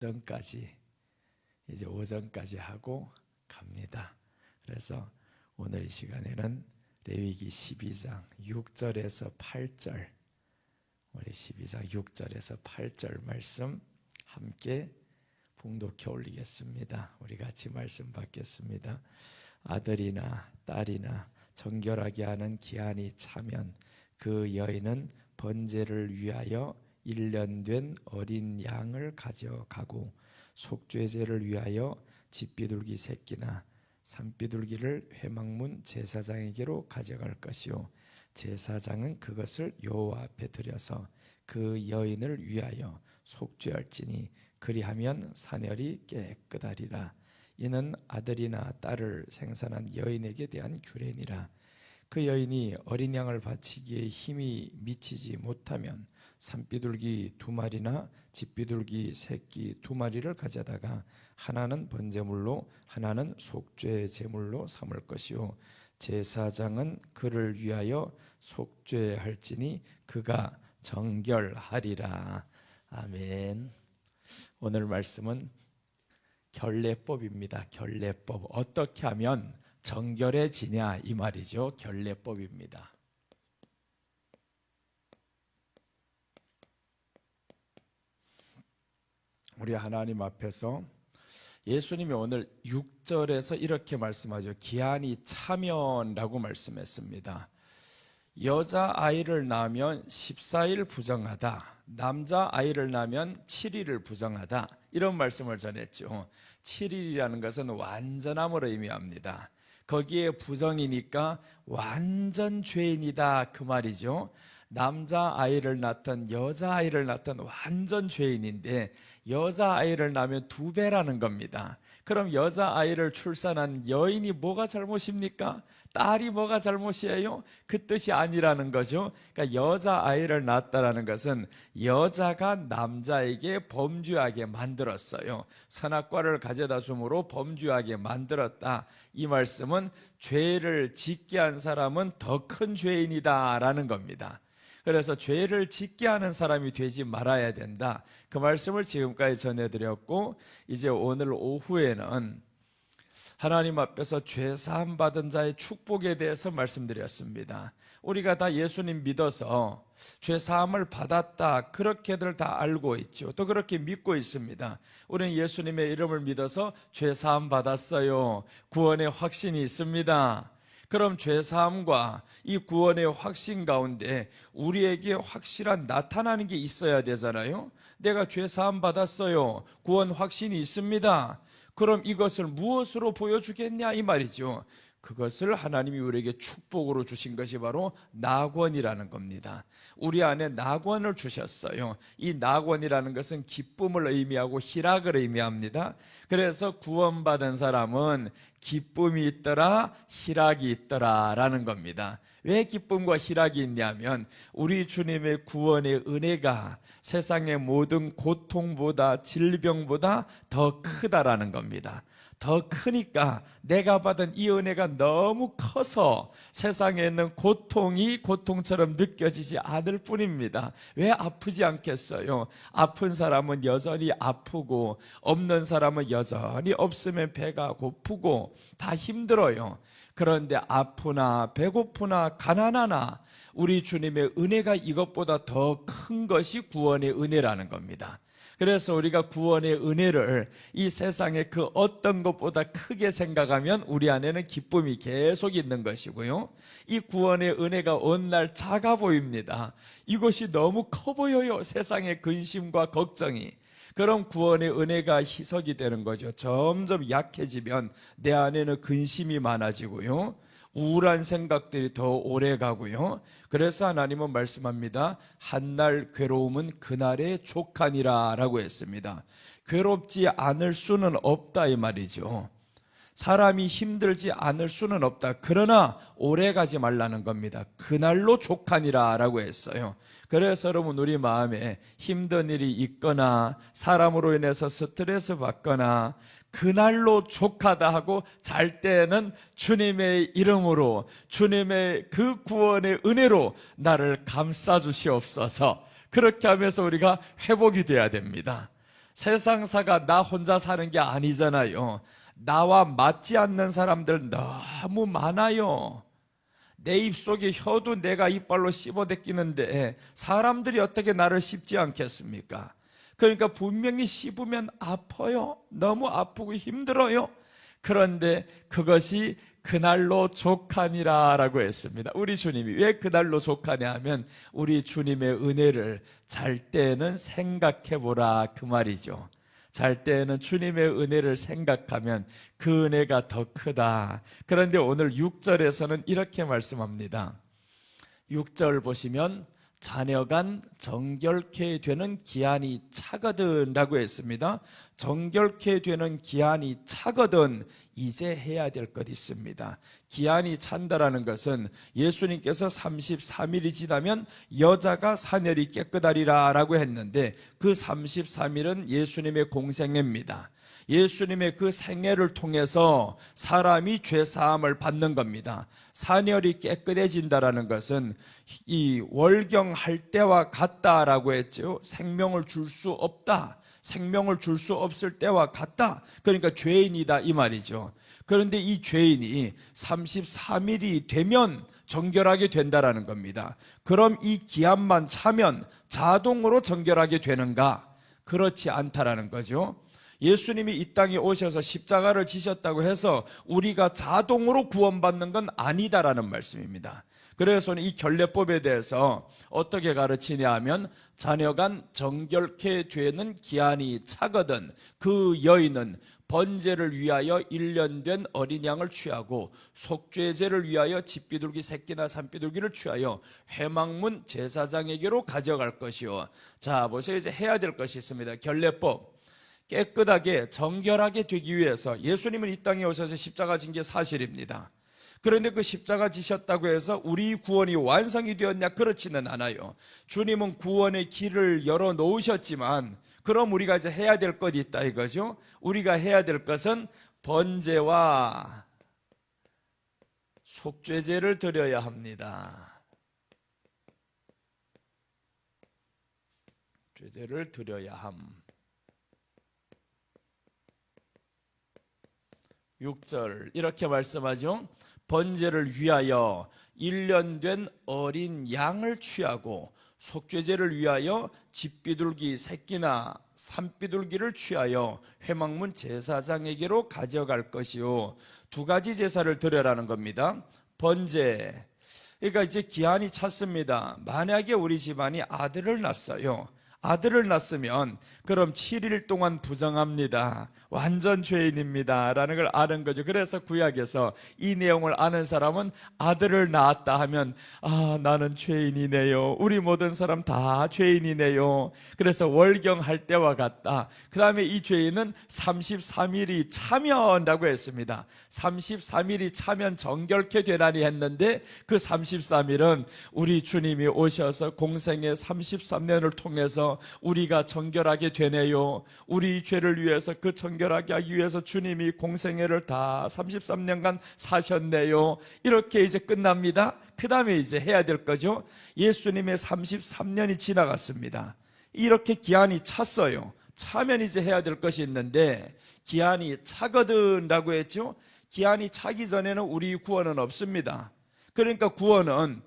오전까지, 이제 오전까지 하고 갑니다. 그래서 오늘 이 시간에는 레위기 12장 6절에서 8절, 우리 12장 6절에서 8절 말씀 함께 봉독해 올리겠습니다. 우리 같이 말씀 받겠습니다. 아들이나 딸이나 정결하게 하는 기한이 차면 그 여인은 번제를 위하여 1년 된 어린 양을 가져가고 속죄제를 위하여 집비둘기 새끼나 산비둘기를 회막문 제사장에게로 가져갈 것이요 제사장은 그것을 여호와 앞에 드려서 그 여인을 위하여 속죄할지니 그리하면 사ner이 깨끗하리라. 이는 아들이나 딸을 생산한 여인에게 대한 규례니라. 그 여인이 어린 양을 바치기에 힘이 미치지 못하면 산비둘기 2마리나 집비둘기 새끼 2마리를 가져다가 하나는 번제물로 하나는 속죄 제물로 삼을 것이요 제사장은 그를 위하여 속죄할지니 그가 정결하리라. 아멘. 오늘 말씀은 결례법입니다. 결례법. 어떻게 하면 정결해지냐 이 말이죠. 결례법입니다. 우리 하나님 앞에서 예수님이 오늘 6절에서 이렇게 말씀하죠. 기한이 차면라고 말씀했습니다. 여자아이를 낳으면 14일 부정하다, 남자아이를 낳으면 7일을 부정하다, 이런 말씀을 전했죠. 7일이라는 것은 완전함을 의미합니다. 거기에 부정이니까 완전 죄인이다 그 말이죠. 남자아이를 낳든 여자아이를 낳든 완전 죄인인데 여자아이를 낳으면 2배라는 겁니다. 그럼 여자아이를 출산한 여인이 뭐가 잘못입니까? 딸이 뭐가 잘못이에요? 그 뜻이 아니라는 거죠. 그러니까 여자아이를 낳았다는 것은 여자가 남자에게 범죄하게 만들었어요. 선악과를 가져다 줌으로 범죄하게 만들었다. 이 말씀은 죄를 짓게 한 사람은 더 큰 죄인이다라는 겁니다. 그래서 죄를 짓게 하는 사람이 되지 말아야 된다. 그 말씀을 지금까지 전해드렸고, 이제 오늘 오후에는 하나님 앞에서 죄 사함 받은 자의 축복에 대해서 말씀드렸습니다. 우리가 다 예수님 믿어서 죄 사함을 받았다 그렇게들 다 알고 있죠. 또 그렇게 믿고 있습니다. 우리는 예수님의 이름을 믿어서 죄 사함 받았어요. 구원의 확신이 있습니다. 그럼 죄사함과 이 구원의 확신 가운데 우리에게 확실한 나타나는 게 있어야 되잖아요. 내가 죄사함 받았어요. 구원 확신이 있습니다. 그럼 이것을 무엇으로 보여주겠냐 이 말이죠. 그것을 하나님이 우리에게 축복으로 주신 것이 바로 낙원이라는 겁니다. 우리 안에 낙원을 주셨어요. 이 낙원이라는 것은 기쁨을 의미하고 희락을 의미합니다. 그래서 구원받은 사람은 기쁨이 있더라 희락이 있더라 라는 겁니다. 왜 기쁨과 희락이 있냐면 우리 주님의 구원의 은혜가 세상의 모든 고통보다 질병보다 더 크다라는 겁니다. 더 크니까 내가 받은 이 은혜가 너무 커서 세상에 있는 고통이 고통처럼 느껴지지 않을 뿐입니다. 왜 아프지 않겠어요? 아픈 사람은 여전히 아프고 없는 사람은 여전히 없으면 배가 고프고 다 힘들어요. 그런데 아프나 배고프나 가난하나 우리 주님의 은혜가 이것보다 더 큰 것이 구원의 은혜라는 겁니다. 그래서 우리가 구원의 은혜를 이 세상의 그 어떤 것보다 크게 생각하면 우리 안에는 기쁨이 계속 있는 것이고요. 이 구원의 은혜가 어느 날 작아 보입니다. 이것이 너무 커 보여요. 세상의 근심과 걱정이. 그럼 구원의 은혜가 희석이 되는 거죠. 점점 약해지면 내 안에는 근심이 많아지고요. 우울한 생각들이 더 오래 가고요. 그래서 하나님은 말씀합니다. 한날 괴로움은 그날의 족하니라 라고 했습니다. 괴롭지 않을 수는 없다 이 말이죠. 사람이 힘들지 않을 수는 없다. 그러나 오래 가지 말라는 겁니다. 그날로 족하니라 라고 했어요. 그래서 여러분 우리 마음에 힘든 일이 있거나 사람으로 인해서 스트레스 받거나 그날로 족하다 하고 잘 때는 주님의 이름으로 주님의 그 구원의 은혜로 나를 감싸 주시옵소서. 그렇게 하면서 우리가 회복이 돼야 됩니다. 세상사가 나 혼자 사는 게 아니잖아요. 나와 맞지 않는 사람들 너무 많아요. 내 입속에 혀도 내가 이빨로 씹어대끼는데 사람들이 어떻게 나를 씹지 않겠습니까? 그러니까 분명히 씹으면 아파요. 너무 아프고 힘들어요. 그런데 그것이 그날로 족하니라 라고 했습니다. 우리 주님이 왜 그날로 족하냐 하면 우리 주님의 은혜를 잘 때는 생각해 보라 그 말이죠. 잘 때는 주님의 은혜를 생각하면 그 은혜가 더 크다. 그런데 오늘 6절에서는 이렇게 말씀합니다. 6절 보시면 자녀간 정결케 되는 기한이 차거든 라고 했습니다. 정결케 되는 기한이 차거든 이제 해야 될 것 있습니다. 기한이 찬다라는 것은 예수님께서 33일이 지나면 여자가 사ner이 깨끗하리라 라고 했는데 그 33일은 예수님의 공생애입니다. 예수님의 그 생애를 통해서 사람이 죄사함을 받는 겁니다. 사ner이 깨끗해진다라는 것은 이 월경할 때와 같다라고 했죠. 생명을 줄 수 없다. 생명을 줄 수 없을 때와 같다. 그러니까 죄인이다 이 말이죠. 그런데 이 죄인이 33일이 되면 정결하게 된다라는 겁니다. 그럼 이 기한만 차면 자동으로 정결하게 되는가? 그렇지 않다라는 거죠. 예수님이 이 땅에 오셔서 십자가를 지셨다고 해서 우리가 자동으로 구원받는 건 아니다라는 말씀입니다. 그래서 이 결례법에 대해서 어떻게 가르치냐 하면 자녀간 정결케 되는 기한이 차거든 그 여인은 번제를 위하여 1년 된 어린 양을 취하고 속죄제를 위하여 집비둘기 새끼나 산비둘기를 취하여 회막문 제사장에게로 가져갈 것이요. 자 보세요. 이제 해야 될 것이 있습니다. 결례법. 깨끗하게 정결하게 되기 위해서 예수님은 이 땅에 오셔서 십자가 진 게 사실입니다. 그런데 그 십자가 지셨다고 해서 우리 구원이 완성이 되었냐? 그렇지는 않아요. 주님은 구원의 길을 열어 놓으셨지만 그럼 우리가 이제 해야 될 것이 있다 이거죠. 우리가 해야 될 것은 번제와 속죄제를 드려야 합니다. 속죄제를 드려야 함. 6절 이렇게 말씀하죠. 번제를 위하여 1년 된 어린 양을 취하고 속죄제를 위하여 집비둘기 새끼나 산비둘기를 취하여 회막문 제사장에게로 가져갈 것이요. 두 가지 제사를 드려라는 겁니다. 번제. 그러니까 이제 기한이 찼습니다. 만약에 우리 집안이 아들을 낳았어요. 아들을 낳았으면 그럼 7일 동안 부정합니다. 완전 죄인입니다 라는 걸 아는 거죠. 그래서 구약에서 이 내용을 아는 사람은 아들을 낳았다 하면 나는 죄인이네요. 우리 모든 사람 다 죄인이네요. 그래서 월경할 때와 같다. 그 다음에 이 죄인은 33일이 차면이라고 했습니다. 33일이 차면 정결케 되나니 했는데 그 33일은 우리 주님이 오셔서 공생의 33년을 통해서 우리가 정결하게 되네요. 우리 죄를 위해서 그 정결하게 하기 위해서 주님이 공생애를 다 33년간 사셨네요. 이렇게 이제 끝납니다. 그 다음에 이제 해야 될 거죠. 예수님의 33년이 지나갔습니다. 이렇게 기한이 찼어요. 차면 이제 해야 될 것이 있는데 기한이 차거든 라고 했죠. 기한이 차기 전에는 우리 구원은 없습니다. 그러니까 구원은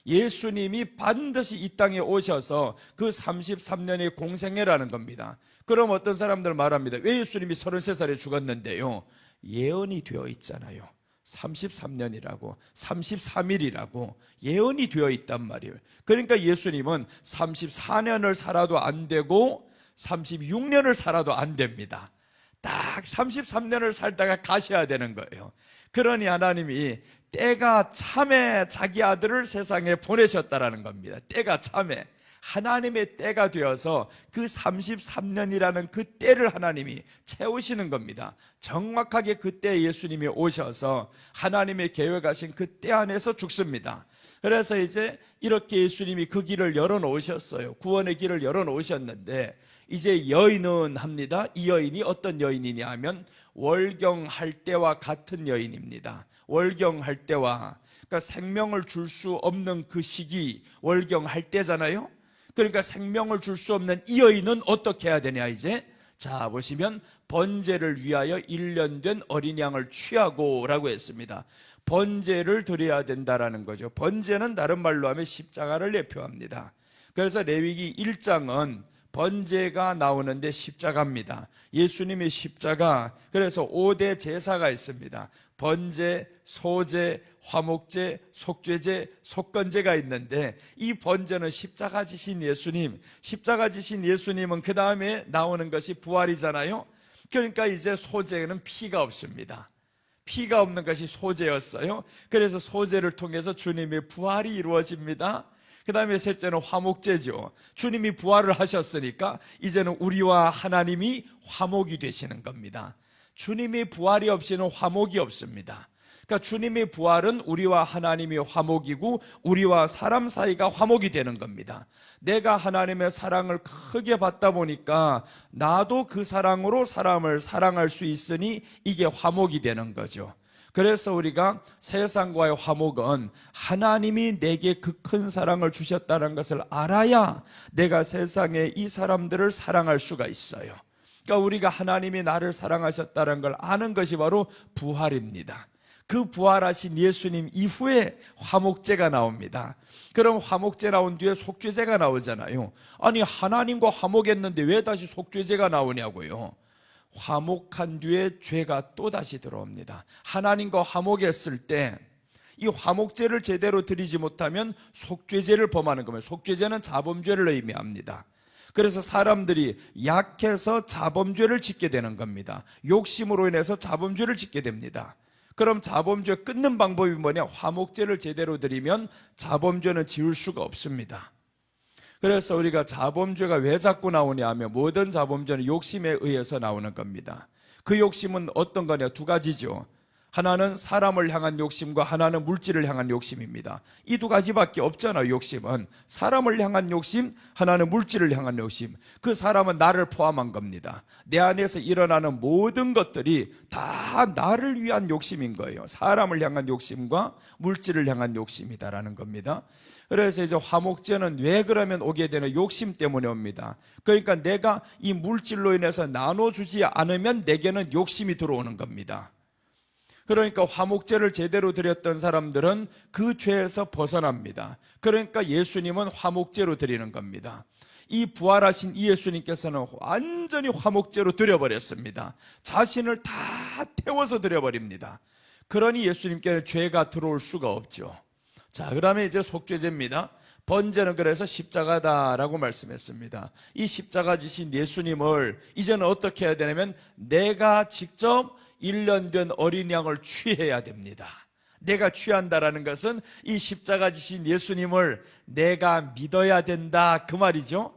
예수님이 반드시 이 땅에 오셔서 그 33년의 공생애라는 겁니다. 그럼 어떤 사람들 말합니다. 왜 예수님이 33살에 죽었는데요? 예언이 되어 있잖아요. 33년이라고 33일이라고 예언이 되어 있단 말이에요. 그러니까 예수님은 34년을 살아도 안 되고 36년을 살아도 안 됩니다. 딱 33년을 살다가 가셔야 되는 거예요. 그러니 하나님이 때가 참에 자기 아들을 세상에 보내셨다라는 겁니다. 때가 참에 하나님의 때가 되어서 그 33년이라는 그 때를 하나님이 채우시는 겁니다. 정확하게 그때 예수님이 오셔서 하나님의 계획하신 그 때 안에서 죽습니다. 그래서 이제 이렇게 예수님이 그 길을 열어놓으셨어요. 구원의 길을 열어놓으셨는데 이제 여인은 합니다. 이 여인이 어떤 여인이냐 하면 월경할 때와 같은 여인입니다. 월경할 때와, 그러니까 생명을 줄 수 없는 그 시기 월경할 때잖아요. 그러니까 생명을 줄 수 없는 이 여인은 어떻게 해야 되냐? 이제 자, 보시면 번제를 위하여 1년 된 어린 양을 취하고 라고 했습니다. 번제를 드려야 된다라는 거죠. 번제는 다른 말로 하면 십자가를 대표합니다. 그래서 레위기 1장은 번제가 나오는데 십자가입니다. 예수님의 십자가. 그래서 5대 제사가 있습니다. 번제, 소제, 화목제, 속죄제, 속건제가 있는데 이 번제는 십자가 지신 예수님, 십자가 지신 예수님은 그 다음에 나오는 것이 부활이잖아요. 그러니까 이제 소제는 피가 없습니다. 피가 없는 것이 소제였어요. 그래서 소제를 통해서 주님의 부활이 이루어집니다. 그 다음에 셋째는 화목제죠. 주님이 부활을 하셨으니까 이제는 우리와 하나님이 화목이 되시는 겁니다. 주님의 부활이 없이는 화목이 없습니다. 그러니까 주님의 부활은 우리와 하나님이 화목이고 우리와 사람 사이가 화목이 되는 겁니다. 내가 하나님의 사랑을 크게 받다 보니까 나도 그 사랑으로 사람을 사랑할 수 있으니 이게 화목이 되는 거죠. 그래서 우리가 세상과의 화목은 하나님이 내게 그 큰 사랑을 주셨다는 것을 알아야 내가 세상에 이 사람들을 사랑할 수가 있어요. 그러니까 우리가 하나님이 나를 사랑하셨다는 걸 아는 것이 바로 부활입니다. 그 부활하신 예수님 이후에 화목제가 나옵니다. 그럼 화목제 나온 뒤에 속죄제가 나오잖아요. 아니, 하나님과 화목했는데 왜 다시 속죄제가 나오냐고요. 화목한 뒤에 죄가 또 다시 들어옵니다. 하나님과 화목했을 때 이 화목제를 제대로 드리지 못하면 속죄제를 범하는 겁니다. 속죄제는 자범죄를 의미합니다. 그래서 사람들이 약해서 자범죄를 짓게 되는 겁니다. 욕심으로 인해서 자범죄를 짓게 됩니다. 그럼 자범죄 끊는 방법이 뭐냐? 화목제를 제대로 드리면 자범죄는 지울 수가 없습니다. 그래서 우리가 자범죄가 왜 자꾸 나오냐 하면 모든 자범죄는 욕심에 의해서 나오는 겁니다. 그 욕심은 어떤 거냐? 두 가지죠. 하나는 사람을 향한 욕심과 하나는 물질을 향한 욕심입니다. 이 두 가지밖에 없잖아요. 욕심은 사람을 향한 욕심, 하나는 물질을 향한 욕심. 그 사람은 나를 포함한 겁니다. 내 안에서 일어나는 모든 것들이 다 나를 위한 욕심인 거예요. 사람을 향한 욕심과 물질을 향한 욕심이다라는 겁니다. 그래서 이제 화목제는 왜 그러면 오게 되는? 욕심 때문에 옵니다. 그러니까 내가 이 물질로 인해서 나눠주지 않으면 내게는 욕심이 들어오는 겁니다. 그러니까 화목제를 제대로 드렸던 사람들은 그 죄에서 벗어납니다. 그러니까 예수님은 화목제로 드리는 겁니다. 이 부활하신 이 예수님께서는 완전히 화목제로 드려버렸습니다. 자신을 다 태워서 드려버립니다. 그러니 예수님께는 죄가 들어올 수가 없죠. 자, 그다음에 이제 속죄제입니다. 번제는 그래서 십자가다라고 말씀했습니다. 이 십자가 지신 예수님을 이제는 어떻게 해야 되냐면 내가 직접 1년 된 어린 양을 취해야 됩니다. 내가 취한다라는 것은 이 십자가 지신 예수님을 내가 믿어야 된다, 그 말이죠.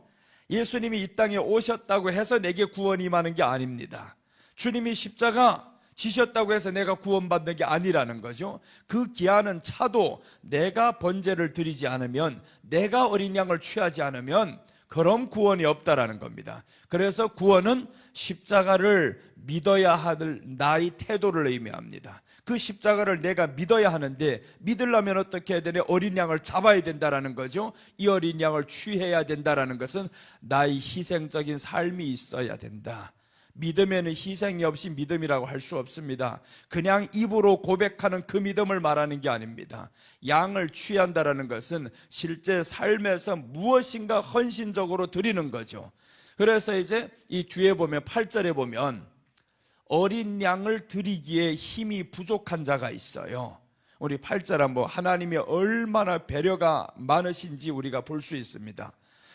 예수님이 이 땅에 오셨다고 해서 내게 구원이 임하는 게 아닙니다. 주님이 십자가 지셨다고 해서 내가 구원받는 게 아니라는 거죠. 그 기한은 차도 내가 번제를 드리지 않으면, 내가 어린 양을 취하지 않으면 그럼 구원이 없다라는 겁니다. 그래서 구원은 십자가를 믿어야 할 나의 태도를 의미합니다. 그 십자가를 내가 믿어야 하는데 믿으려면 어떻게 해야 되냐? 어린 양을 잡아야 된다라는 거죠. 이 어린 양을 취해야 된다라는 것은 나의 희생적인 삶이 있어야 된다. 믿음에는 희생이 없이 믿음이라고 할 수 없습니다. 그냥 입으로 고백하는 그 믿음을 말하는 게 아닙니다. 양을 취한다라는 것은 실제 삶에서 무엇인가 헌신적으로 드리는 거죠. 그래서 이제 이 뒤에 보면 8절에 보면 어린 양을 드리기에 힘이 부족한 자가 있어요. 우리 8절 한번 하나님이 얼마나 배려가 많으신지 우리가 볼 수 있습니다.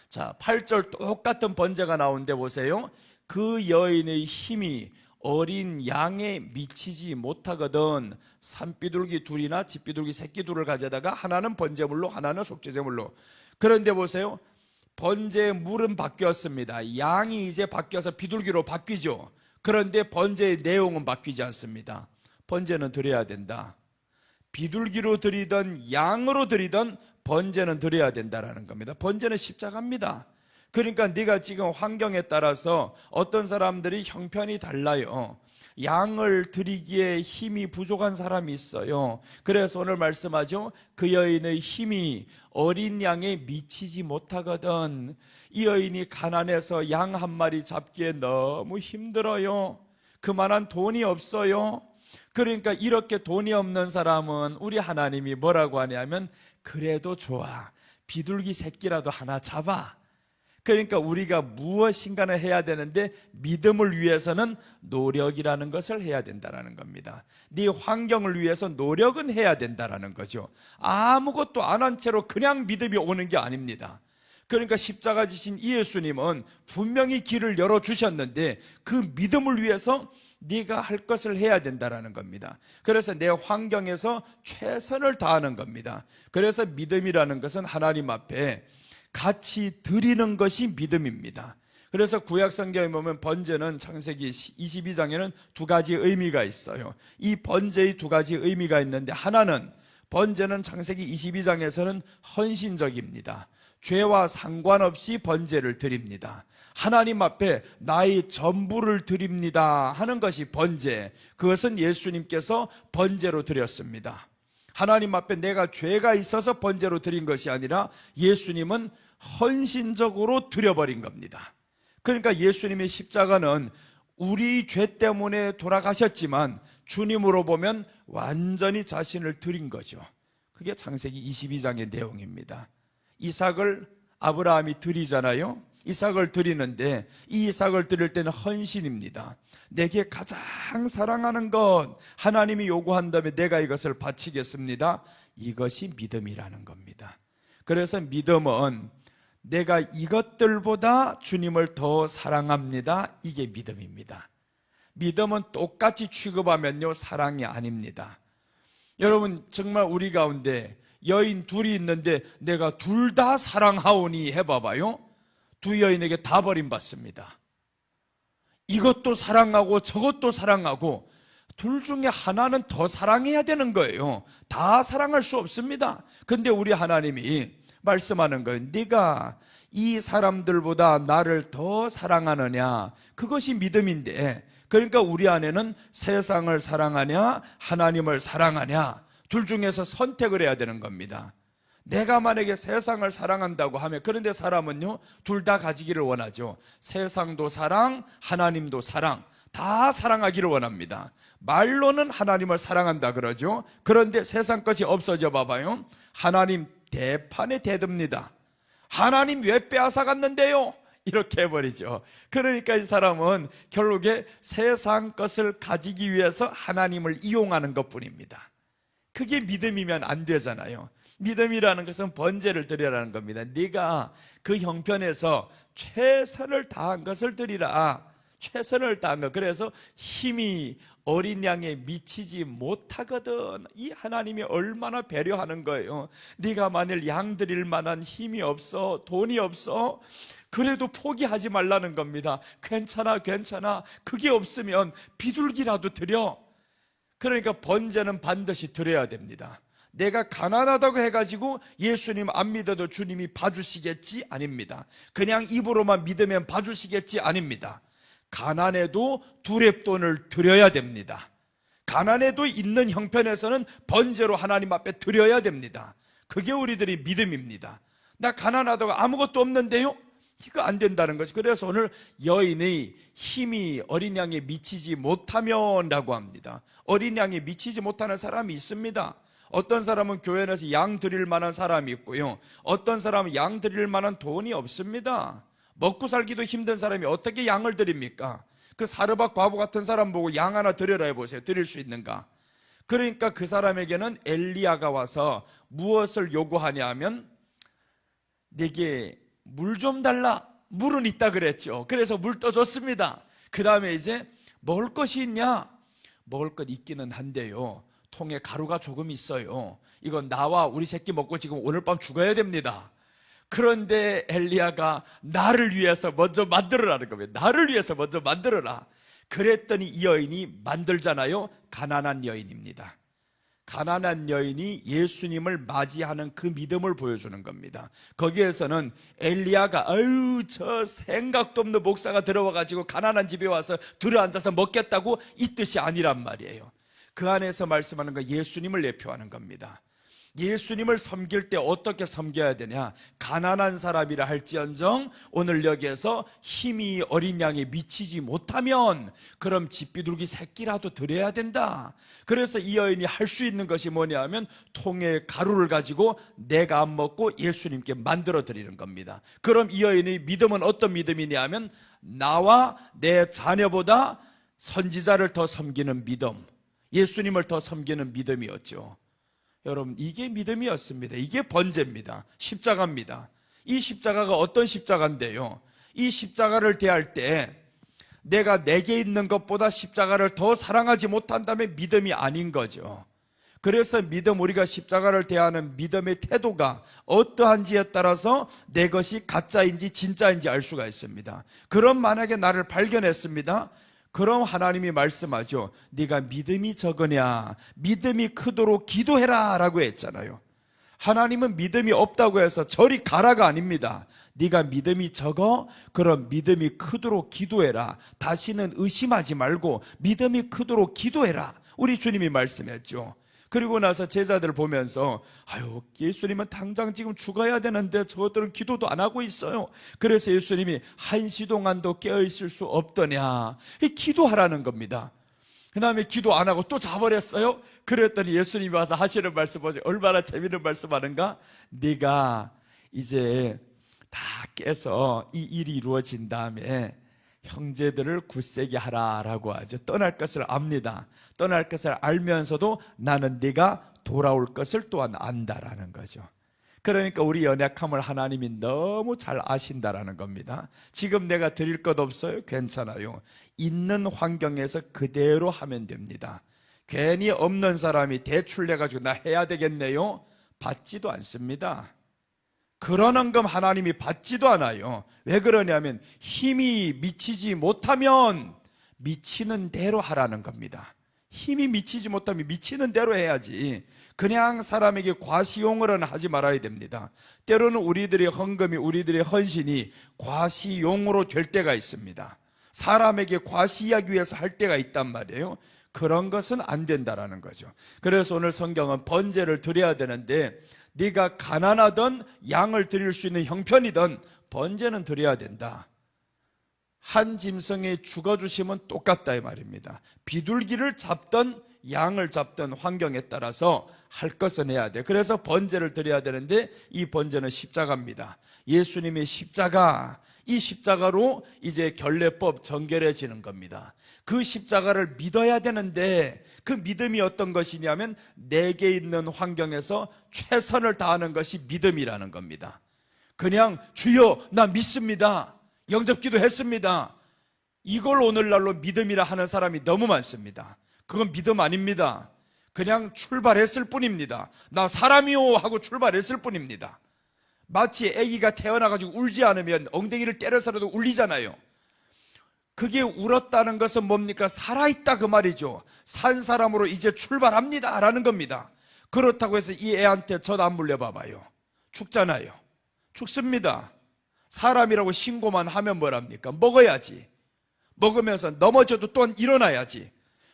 자, 8절 똑같은 번제가 나오는데 보세요. 그 여인의 힘이 어린 양에 미치지 못하거든 산비둘기 둘이나 집비둘기 새끼 둘을 가져다가 하나는 번제물로 하나는 속죄제물로. 그런데 보세요. 번제의 물은 바뀌었습니다. 양이 이제 바뀌어서 비둘기로 바뀌죠. 그런데 번제의 내용은 바뀌지 않습니다. 번제는 드려야 된다. 비둘기로 드리던 양으로 드리던 번제는 드려야 된다라는 겁니다. 번제는 십자가입니다. 그러니까 네가 지금 환경에 따라서 어떤 사람들이 형편이 달라요. 양을 드리기에 힘이 부족한 사람이 있어요. 그래서 오늘 말씀하죠. 그 여인의 힘이 어린 양에 미치지 못하거든. 이 여인이 가난해서 양 한 마리 잡기에 너무 힘들어요. 그만한 돈이 없어요. 그러니까 이렇게 돈이 없는 사람은 우리 하나님이 뭐라고 하냐면 그래도 좋아, 비둘기 새끼라도 하나 잡아. 그러니까 우리가 무엇인가는 해야 되는데 믿음을 위해서는 노력이라는 것을 해야 된다는 겁니다. 네 환경을 위해서 노력은 해야 된다는 거죠. 아무것도 안 한 채로 그냥 믿음이 오는 게 아닙니다. 그러니까 십자가 지신 이 예수님은 분명히 길을 열어주셨는데 그 믿음을 위해서 네가 할 것을 해야 된다는 겁니다. 그래서 내 환경에서 최선을 다하는 겁니다. 그래서 믿음이라는 것은 하나님 앞에 같이 드리는 것이 믿음입니다. 그래서 구약 성경에 보면 번제는 창세기 22장에는 두 가지 의미가 있어요. 이 번제의 두 가지 의미가 있는데, 하나는 번제는 창세기 22장에서는 헌신적입니다. 죄와 상관없이 번제를 드립니다. 하나님 앞에 나의 전부를 드립니다 하는 것이 번제. 그것은 예수님께서 번제로 드렸습니다. 하나님 앞에 내가 죄가 있어서 번제로 드린 것이 아니라 예수님은 헌신적으로 드려버린 겁니다. 그러니까 예수님의 십자가는 우리 죄 때문에 돌아가셨지만 주님으로 보면 완전히 자신을 드린 거죠. 그게 창세기 22장의 내용입니다. 이삭을 아브라함이 드리잖아요. 이삭을 드리는데 이 이삭을 드릴 때는 헌신입니다. 내게 가장 사랑하는 것 하나님이 요구한다면 내가 이것을 바치겠습니다. 이것이 믿음이라는 겁니다. 그래서 믿음은 내가 이것들보다 주님을 더 사랑합니다. 이게 믿음입니다. 믿음은 똑같이 취급하면요 사랑이 아닙니다. 여러분, 정말 우리 가운데 여인 둘이 있는데 내가 둘 다 사랑하오니 해봐봐요. 두 여인에게 다 버림받습니다. 이것도 사랑하고 저것도 사랑하고 둘 중에 하나는 더 사랑해야 되는 거예요. 다 사랑할 수 없습니다. 근데 우리 하나님이 말씀하는 거예요. 네가 이 사람들보다 나를 더 사랑하느냐, 그것이 믿음인데, 그러니까 우리 안에는 세상을 사랑하냐 하나님을 사랑하냐, 둘 중에서 선택을 해야 되는 겁니다. 내가 만약에 세상을 사랑한다고 하면, 그런데 사람은요 둘 다 가지기를 원하죠. 세상도 사랑, 하나님도 사랑, 다 사랑하기를 원합니다. 말로는 하나님을 사랑한다 그러죠. 그런데 세상 것이 없어져 봐봐요. 하나님 대판에 대듭니다. 하나님 왜 빼앗아갔는데요? 이렇게 해버리죠. 그러니까 이 사람은 결국에 세상 것을 가지기 위해서 하나님을 이용하는 것뿐입니다. 그게 믿음이면 안 되잖아요. 믿음이라는 것은 번제를 드리라는 겁니다. 네가 그 형편에서 최선을 다한 것을 드리라. 최선을 다한 것. 그래서 힘이 어린 양에 미치지 못하거든. 이 하나님이 얼마나 배려하는 거예요. 네가 만일 양 드릴 만한 힘이 없어, 돈이 없어, 그래도 포기하지 말라는 겁니다. 괜찮아, 괜찮아. 그게 없으면 비둘기라도 드려. 그러니까 번제는 반드시 드려야 됩니다. 내가 가난하다고 해가지고 예수님 안 믿어도 주님이 봐주시겠지? 아닙니다. 그냥 입으로만 믿으면 봐주시겠지? 아닙니다. 가난해도 두렙돈을 드려야 됩니다. 가난해도 있는 형편에서는 번제로 하나님 앞에 드려야 됩니다. 그게 우리들의 믿음입니다. 나 가난하다고 아무것도 없는데요? 이거 안 된다는 거죠. 그래서 오늘 여인의 힘이 어린 양에 미치지 못하면 라고 합니다. 어린 양에 미치지 못하는 사람이 있습니다. 어떤 사람은 교회 안에서 양 드릴 만한 사람이 있고요, 어떤 사람은 양 드릴 만한 돈이 없습니다. 먹고 살기도 힘든 사람이 어떻게 양을 드립니까? 그 사르밧 과부 같은 사람 보고 양 하나 드려라 해보세요. 드릴 수 있는가? 그러니까 그 사람에게는 엘리야가 와서 무엇을 요구하냐 하면, 내게 물 좀 달라. 물은 있다 그랬죠. 그래서 물 떠줬습니다. 그 다음에 이제 먹을 것이 있냐? 먹을 것 있기는 한데요, 통에 가루가 조금 있어요. 이건 나와 우리 새끼 먹고 지금 오늘 밤 죽어야 됩니다. 그런데 엘리야가 나를 위해서 먼저 만들어라는 겁니다. 나를 위해서 먼저 만들어라. 그랬더니 이 여인이 만들잖아요. 가난한 여인입니다. 가난한 여인이 예수님을 맞이하는 그 믿음을 보여주는 겁니다. 거기에서는 엘리야가 아유 저 생각도 없는 목사가 들어와가지고 가난한 집에 와서 들어앉아서 먹겠다고 이 뜻이 아니란 말이에요. 그 안에서 말씀하는 건 예수님을 대표하는 겁니다. 예수님을 섬길 때 어떻게 섬겨야 되냐? 가난한 사람이라 할지언정 오늘 여기에서 힘이 어린 양에 미치지 못하면 그럼 집비둘기 새끼라도 드려야 된다. 그래서 이 여인이 할 수 있는 것이 뭐냐 하면 통에 가루를 가지고 내가 안 먹고 예수님께 만들어 드리는 겁니다. 그럼 이 여인의 믿음은 어떤 믿음이냐 하면 나와 내 자녀보다 선지자를 더 섬기는 믿음, 예수님을 더 섬기는 믿음이었죠. 여러분, 이게 믿음이었습니다. 이게 번제입니다. 십자가입니다. 이 십자가가 어떤 십자가인데요? 이 십자가를 대할 때 내가 내게 있는 것보다 십자가를 더 사랑하지 못한다면 믿음이 아닌 거죠. 그래서 믿음, 우리가 십자가를 대하는 믿음의 태도가 어떠한지에 따라서 내 것이 가짜인지 진짜인지 알 수가 있습니다. 그럼 만약에 나를 발견했습니다. 그럼 하나님이 말씀하죠. 네가 믿음이 적으냐, 믿음이 크도록 기도해라 라고 했잖아요. 하나님은 믿음이 없다고 해서 저리 가라가 아닙니다. 네가 믿음이 적어? 그럼 믿음이 크도록 기도해라. 다시는 의심하지 말고 믿음이 크도록 기도해라. 우리 주님이 말씀했죠. 그리고 나서 제자들 보면서 아유 예수님은 당장 지금 죽어야 되는데 저들은 기도도 안 하고 있어요. 그래서 예수님이 1시 동안도 깨어있을 수 없더냐, 기도하라는 겁니다. 그 다음에 기도 안 하고 또 자버렸어요. 그랬더니 예수님이 와서 하시는 말씀 보세요. 얼마나 재미있는 말씀하는가. 네가 이제 다 깨서 이 일이 이루어진 다음에 형제들을 굳세게 하라라고 하죠. 떠날 것을 압니다. 떠날 것을 알면서도 나는 네가 돌아올 것을 또한 안다라는 거죠. 그러니까 우리 연약함을 하나님이 너무 잘 아신다라는 겁니다. 지금 내가 드릴 것 없어요? 괜찮아요. 있는 환경에서 그대로 하면 됩니다. 괜히 없는 사람이 대출 내가지고 나 해야 되겠네요? 받지도 않습니다. 그러는 금 하나님이 받지도 않아요. 왜 그러냐면 힘이 미치지 못하면 미치는 대로 하라는 겁니다. 힘이 미치지 못하면 미치는 대로 해야지 그냥 사람에게 과시용으로는 하지 말아야 됩니다. 때로는 우리들의 헌금이, 우리들의 헌신이 과시용으로 될 때가 있습니다. 사람에게 과시하기 위해서 할 때가 있단 말이에요. 그런 것은 안 된다라는 거죠. 그래서 오늘 성경은 번제를 드려야 되는데 네가 가난하던 양을 드릴 수 있는 형편이든 번제는 드려야 된다. 한 짐승이 죽어주시면 똑같다 이 말입니다. 비둘기를 잡던 양을 잡던 환경에 따라서 할 것은 해야 돼. 그래서 번제를 드려야 되는데 이 번제는 십자가입니다. 예수님의 십자가, 이 십자가로 이제 결례법 정결해지는 겁니다. 그 십자가를 믿어야 되는데 그 믿음이 어떤 것이냐면 내게 있는 환경에서 최선을 다하는 것이 믿음이라는 겁니다. 그냥 주여 나 믿습니다, 영접기도 했습니다, 이걸 오늘날로 믿음이라 하는 사람이 너무 많습니다. 그건 믿음 아닙니다. 그냥 출발했을 뿐입니다. 나 사람이요 하고 출발했을 뿐입니다. 마치 아기가 태어나가지고 울지 않으면 엉덩이를 때려서라도 울리잖아요. 그게 울었다는 것은 뭡니까? 살아있다 그 말이죠. 산 사람으로 이제 출발합니다 라는 겁니다. 그렇다고 해서 이 애한테 젖 안 물려봐봐요. 죽잖아요. 죽습니다. 사람이라고 신고만 하면 뭐랍니까? 먹어야지. 먹으면서 넘어져도 또 일어나야지.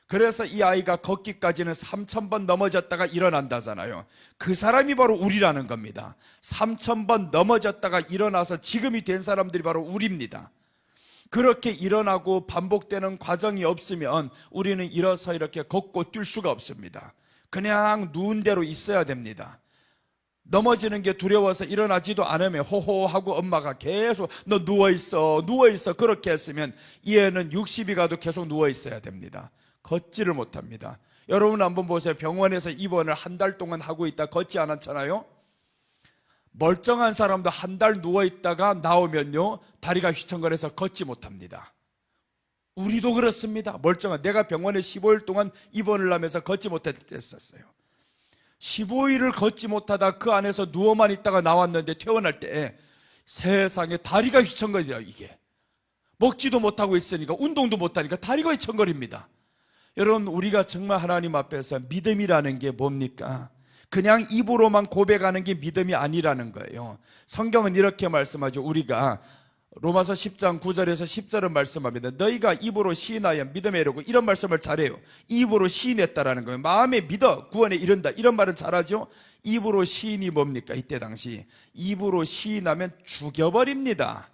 그래서 이 아이가 걷기까지는 3000번 넘어졌다가 일어난다잖아요. 그 사람이 바로 우리라는 겁니다. 3000번 넘어졌다가 일어나서 지금이 된 사람들이 바로 우리입니다. 그렇게 일어나고 반복되는 과정이 없으면 우리는 일어서 이렇게 걷고 뛸 수가 없습니다. 그냥 누운 대로 있어야 됩니다. 넘어지는 게 두려워서 일어나지도 않으면 호호하고 엄마가 계속 너 누워있어 누워있어 그렇게 했으면 이 애는 60이 가도 계속 누워있어야 됩니다. 걷지를 못합니다. 여러분 한번 보세요. 병원에서 입원을 한 달 동안 하고 있다 걷지 않았잖아요. 멀쩡한 사람도 한 달 누워있다가 나오면요 다리가 휘청거려서 걷지 못합니다. 우리도 그렇습니다. 멀쩡한, 내가 병원에 15일 동안 입원을 하면서 걷지 못했었어요. 15일을 걷지 못하다 그 안에서 누워만 있다가 나왔는데 퇴원할 때 세상에 다리가 휘청거리더라고요. 이게 먹지도 못하고 있으니까 운동도 못하니까 다리가 휘청거립니다. 여러분, 우리가 정말 하나님 앞에서 믿음이라는 게 뭡니까? 그냥 입으로만 고백하는 게 믿음이 아니라는 거예요. 성경은 이렇게 말씀하죠. 우리가 로마서 10장 9절에서 10절은 말씀합니다. 너희가 입으로 시인하여 믿음에 이르고, 이런 말씀을 잘해요. 입으로 시인했다라는 거예요. 마음에 믿어 구원에 이른다, 이런 말은 잘하죠. 입으로 시인이 뭡니까? 이때 당시 입으로 시인하면 죽여버립니다.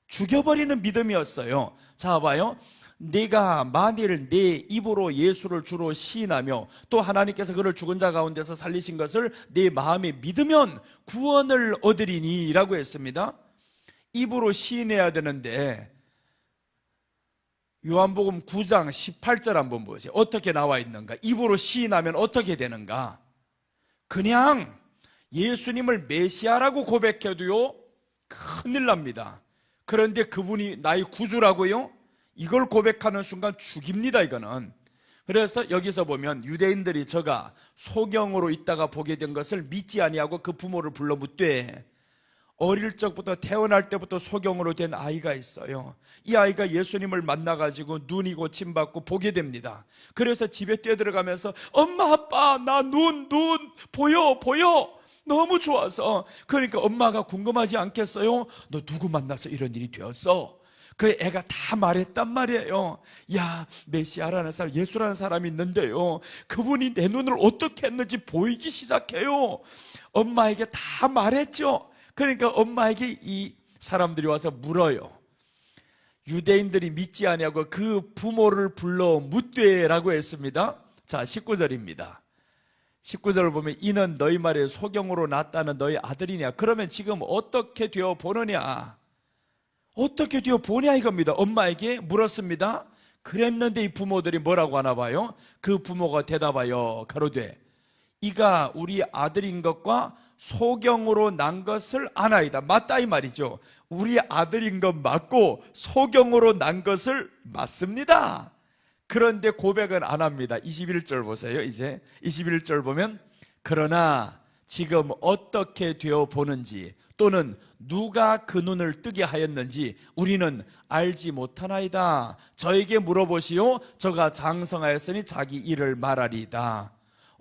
죽여버리는 믿음이었어요. 자, 봐요. 내가 만일 내 입으로 예수를 주로 시인하며 또 하나님께서 그를 죽은 자 가운데서 살리신 것을 내 마음에 믿으면 구원을 얻으리니 라고 했습니다. 입으로 시인해야 되는데 요한복음 9장 18절 한번 보세요. 어떻게 나와 있는가? 입으로 시인하면 어떻게 되는가? 그냥 예수님을 메시아라고 고백해도요 큰일 납니다. 그런데 그분이 나의 구주라고요? 이걸 고백하는 순간 죽입니다, 이거는. 그래서 여기서 보면 유대인들이 저가 소경으로 있다가 보게 된 것을 믿지 아니하고 그 부모를 불러 묻되, 어릴 적부터 태어날 때부터 소경으로 된 아이가 있어요. 이 아이가 예수님을 만나가지고 눈이 고침받고 보게 됩니다. 그래서 집에 뛰어들어가면서 엄마 아빠 나 눈 보여 너무 좋아서. 그러니까 엄마가 궁금하지 않겠어요? 너 누구 만나서 이런 일이 되었어? 그 애가 다 말했단 말이에요. 야, 메시아라는 사람, 예수라는 사람이 있는데요, 그분이 내 눈을 어떻게 했는지 보이기 시작해요. 엄마에게 다 말했죠. 그러니까 엄마에게 이 사람들이 와서 물어요. 유대인들이 믿지 아니하고 그 부모를 불러 묻되라고 했습니다. 자, 19절입니다. 19절을 보면 이는 너희 말에 소경으로 낳았다는 너희 아들이냐? 그러면 지금 어떻게 되어 보느냐? 어떻게 되어 보냐 이겁니다. 엄마에게 물었습니다. 그랬는데 이 부모들이 뭐라고 하나 봐요? 그 부모가 대답하여 가로되 이가 우리 아들인 것과 소경으로 난 것을 아나이다. 맞다 이 말이죠. 우리 아들인 것 맞고 소경으로 난 것을 맞습니다. 그런데 고백은 안 합니다. 21절 보세요. 이제 21절 보면 그러나 지금 어떻게 되어 보는지 또는 누가 그 눈을 뜨게 하였는지 우리는 알지 못하나이다. 저에게 물어보시오. 저가 장성하였으니 자기 일을 말하리이다.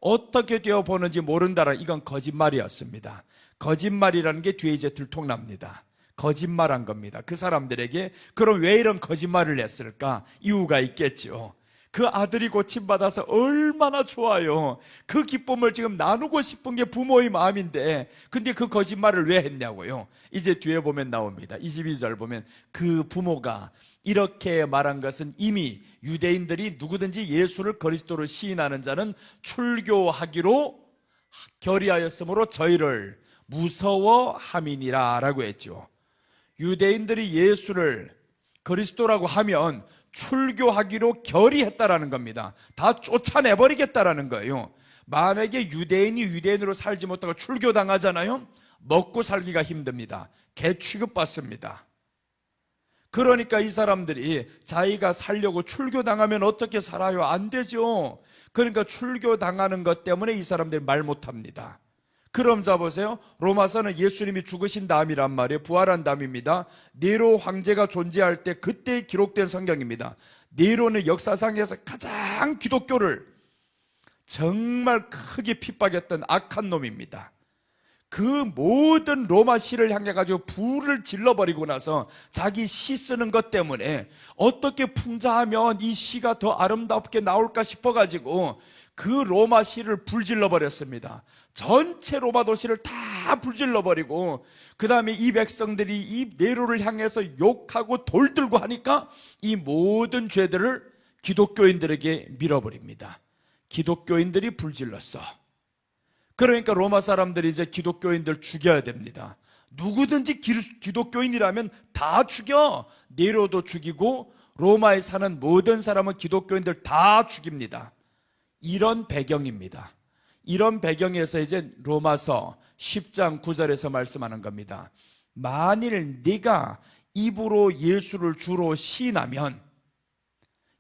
어떻게 되어 보는지 모른다라, 이건 거짓말이었습니다. 거짓말이라는 게 뒤에 이제 들통납니다. 거짓말한 겁니다. 그 사람들에게. 그럼 왜 이런 거짓말을 했을까? 이유가 있겠죠. 그 아들이 고침받아서 얼마나 좋아요. 그 기쁨을 지금 나누고 싶은 게 부모의 마음인데, 근데 그 거짓말을 왜 했냐고요. 이제 뒤에 보면 나옵니다. 22절 보면 그 부모가 이렇게 말한 것은 이미 유대인들이 누구든지 예수를 그리스도로 시인하는 자는 출교하기로 결의하였으므로 저희를 무서워함이니라 라고 했죠. 유대인들이 예수를 그리스도라고 하면 출교하기로 결의했다라는 겁니다. 다 쫓아내버리겠다라는 거예요. 만약에 유대인이 유대인으로 살지 못하고 출교당하잖아요. 먹고 살기가 힘듭니다. 개 취급받습니다. 그러니까 이 사람들이 자기가 살려고 출교당하면 어떻게 살아요? 안 되죠. 그러니까 출교당하는 것 때문에 이 사람들이 말 못합니다. 그럼 자 보세요. 로마서는 예수님이 죽으신 다음이란 말이에요. 부활한 다음입니다. 네로 황제가 존재할 때 그때 기록된 성경입니다. 네로는 역사상에서 가장 기독교를 정말 크게 핍박했던 악한 놈입니다. 그 모든 로마 시를 향해 가지고 불을 질러버리고 나서 자기 시 쓰는 것 때문에 어떻게 풍자하면 이 시가 더 아름답게 나올까 싶어가지고 그 로마 시를 불질러버렸습니다. 전체 로마 도시를 다 불질러버리고, 그 다음에 이 백성들이 이 네로를 향해서 욕하고 돌 들고 하니까 이 모든 죄들을 기독교인들에게 밀어버립니다. 기독교인들이 불질렀어. 그러니까 로마 사람들이 이제 기독교인들 죽여야 됩니다. 누구든지 기독교인이라면 다 죽여. 네로도 죽이고 로마에 사는 모든 사람은 기독교인들 다 죽입니다. 이런 배경입니다. 이런 배경에서 이제 로마서 10장 9절에서 말씀하는 겁니다. 만일 네가 입으로 예수를 주로 시인하면,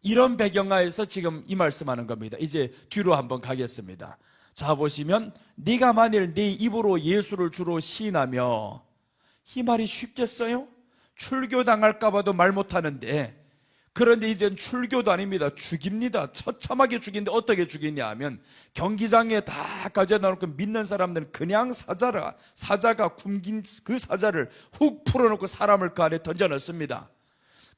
이런 배경하에서 지금 이 말씀하는 겁니다. 이제 뒤로 한번 가겠습니다. 자 보시면 네가 만일 네 입으로 예수를 주로 시인하며, 이 말이 쉽겠어요? 출교당할까 봐도 말 못하는데 그런데 이젠 출교도 아닙니다. 죽입니다. 처참하게 죽이는데 어떻게 죽이냐 하면 경기장에 다 가져다 놓고 믿는 사람들은 그냥 사자가 굶긴 그 사자를 훅 풀어놓고 사람을 그 안에 던져 넣습니다.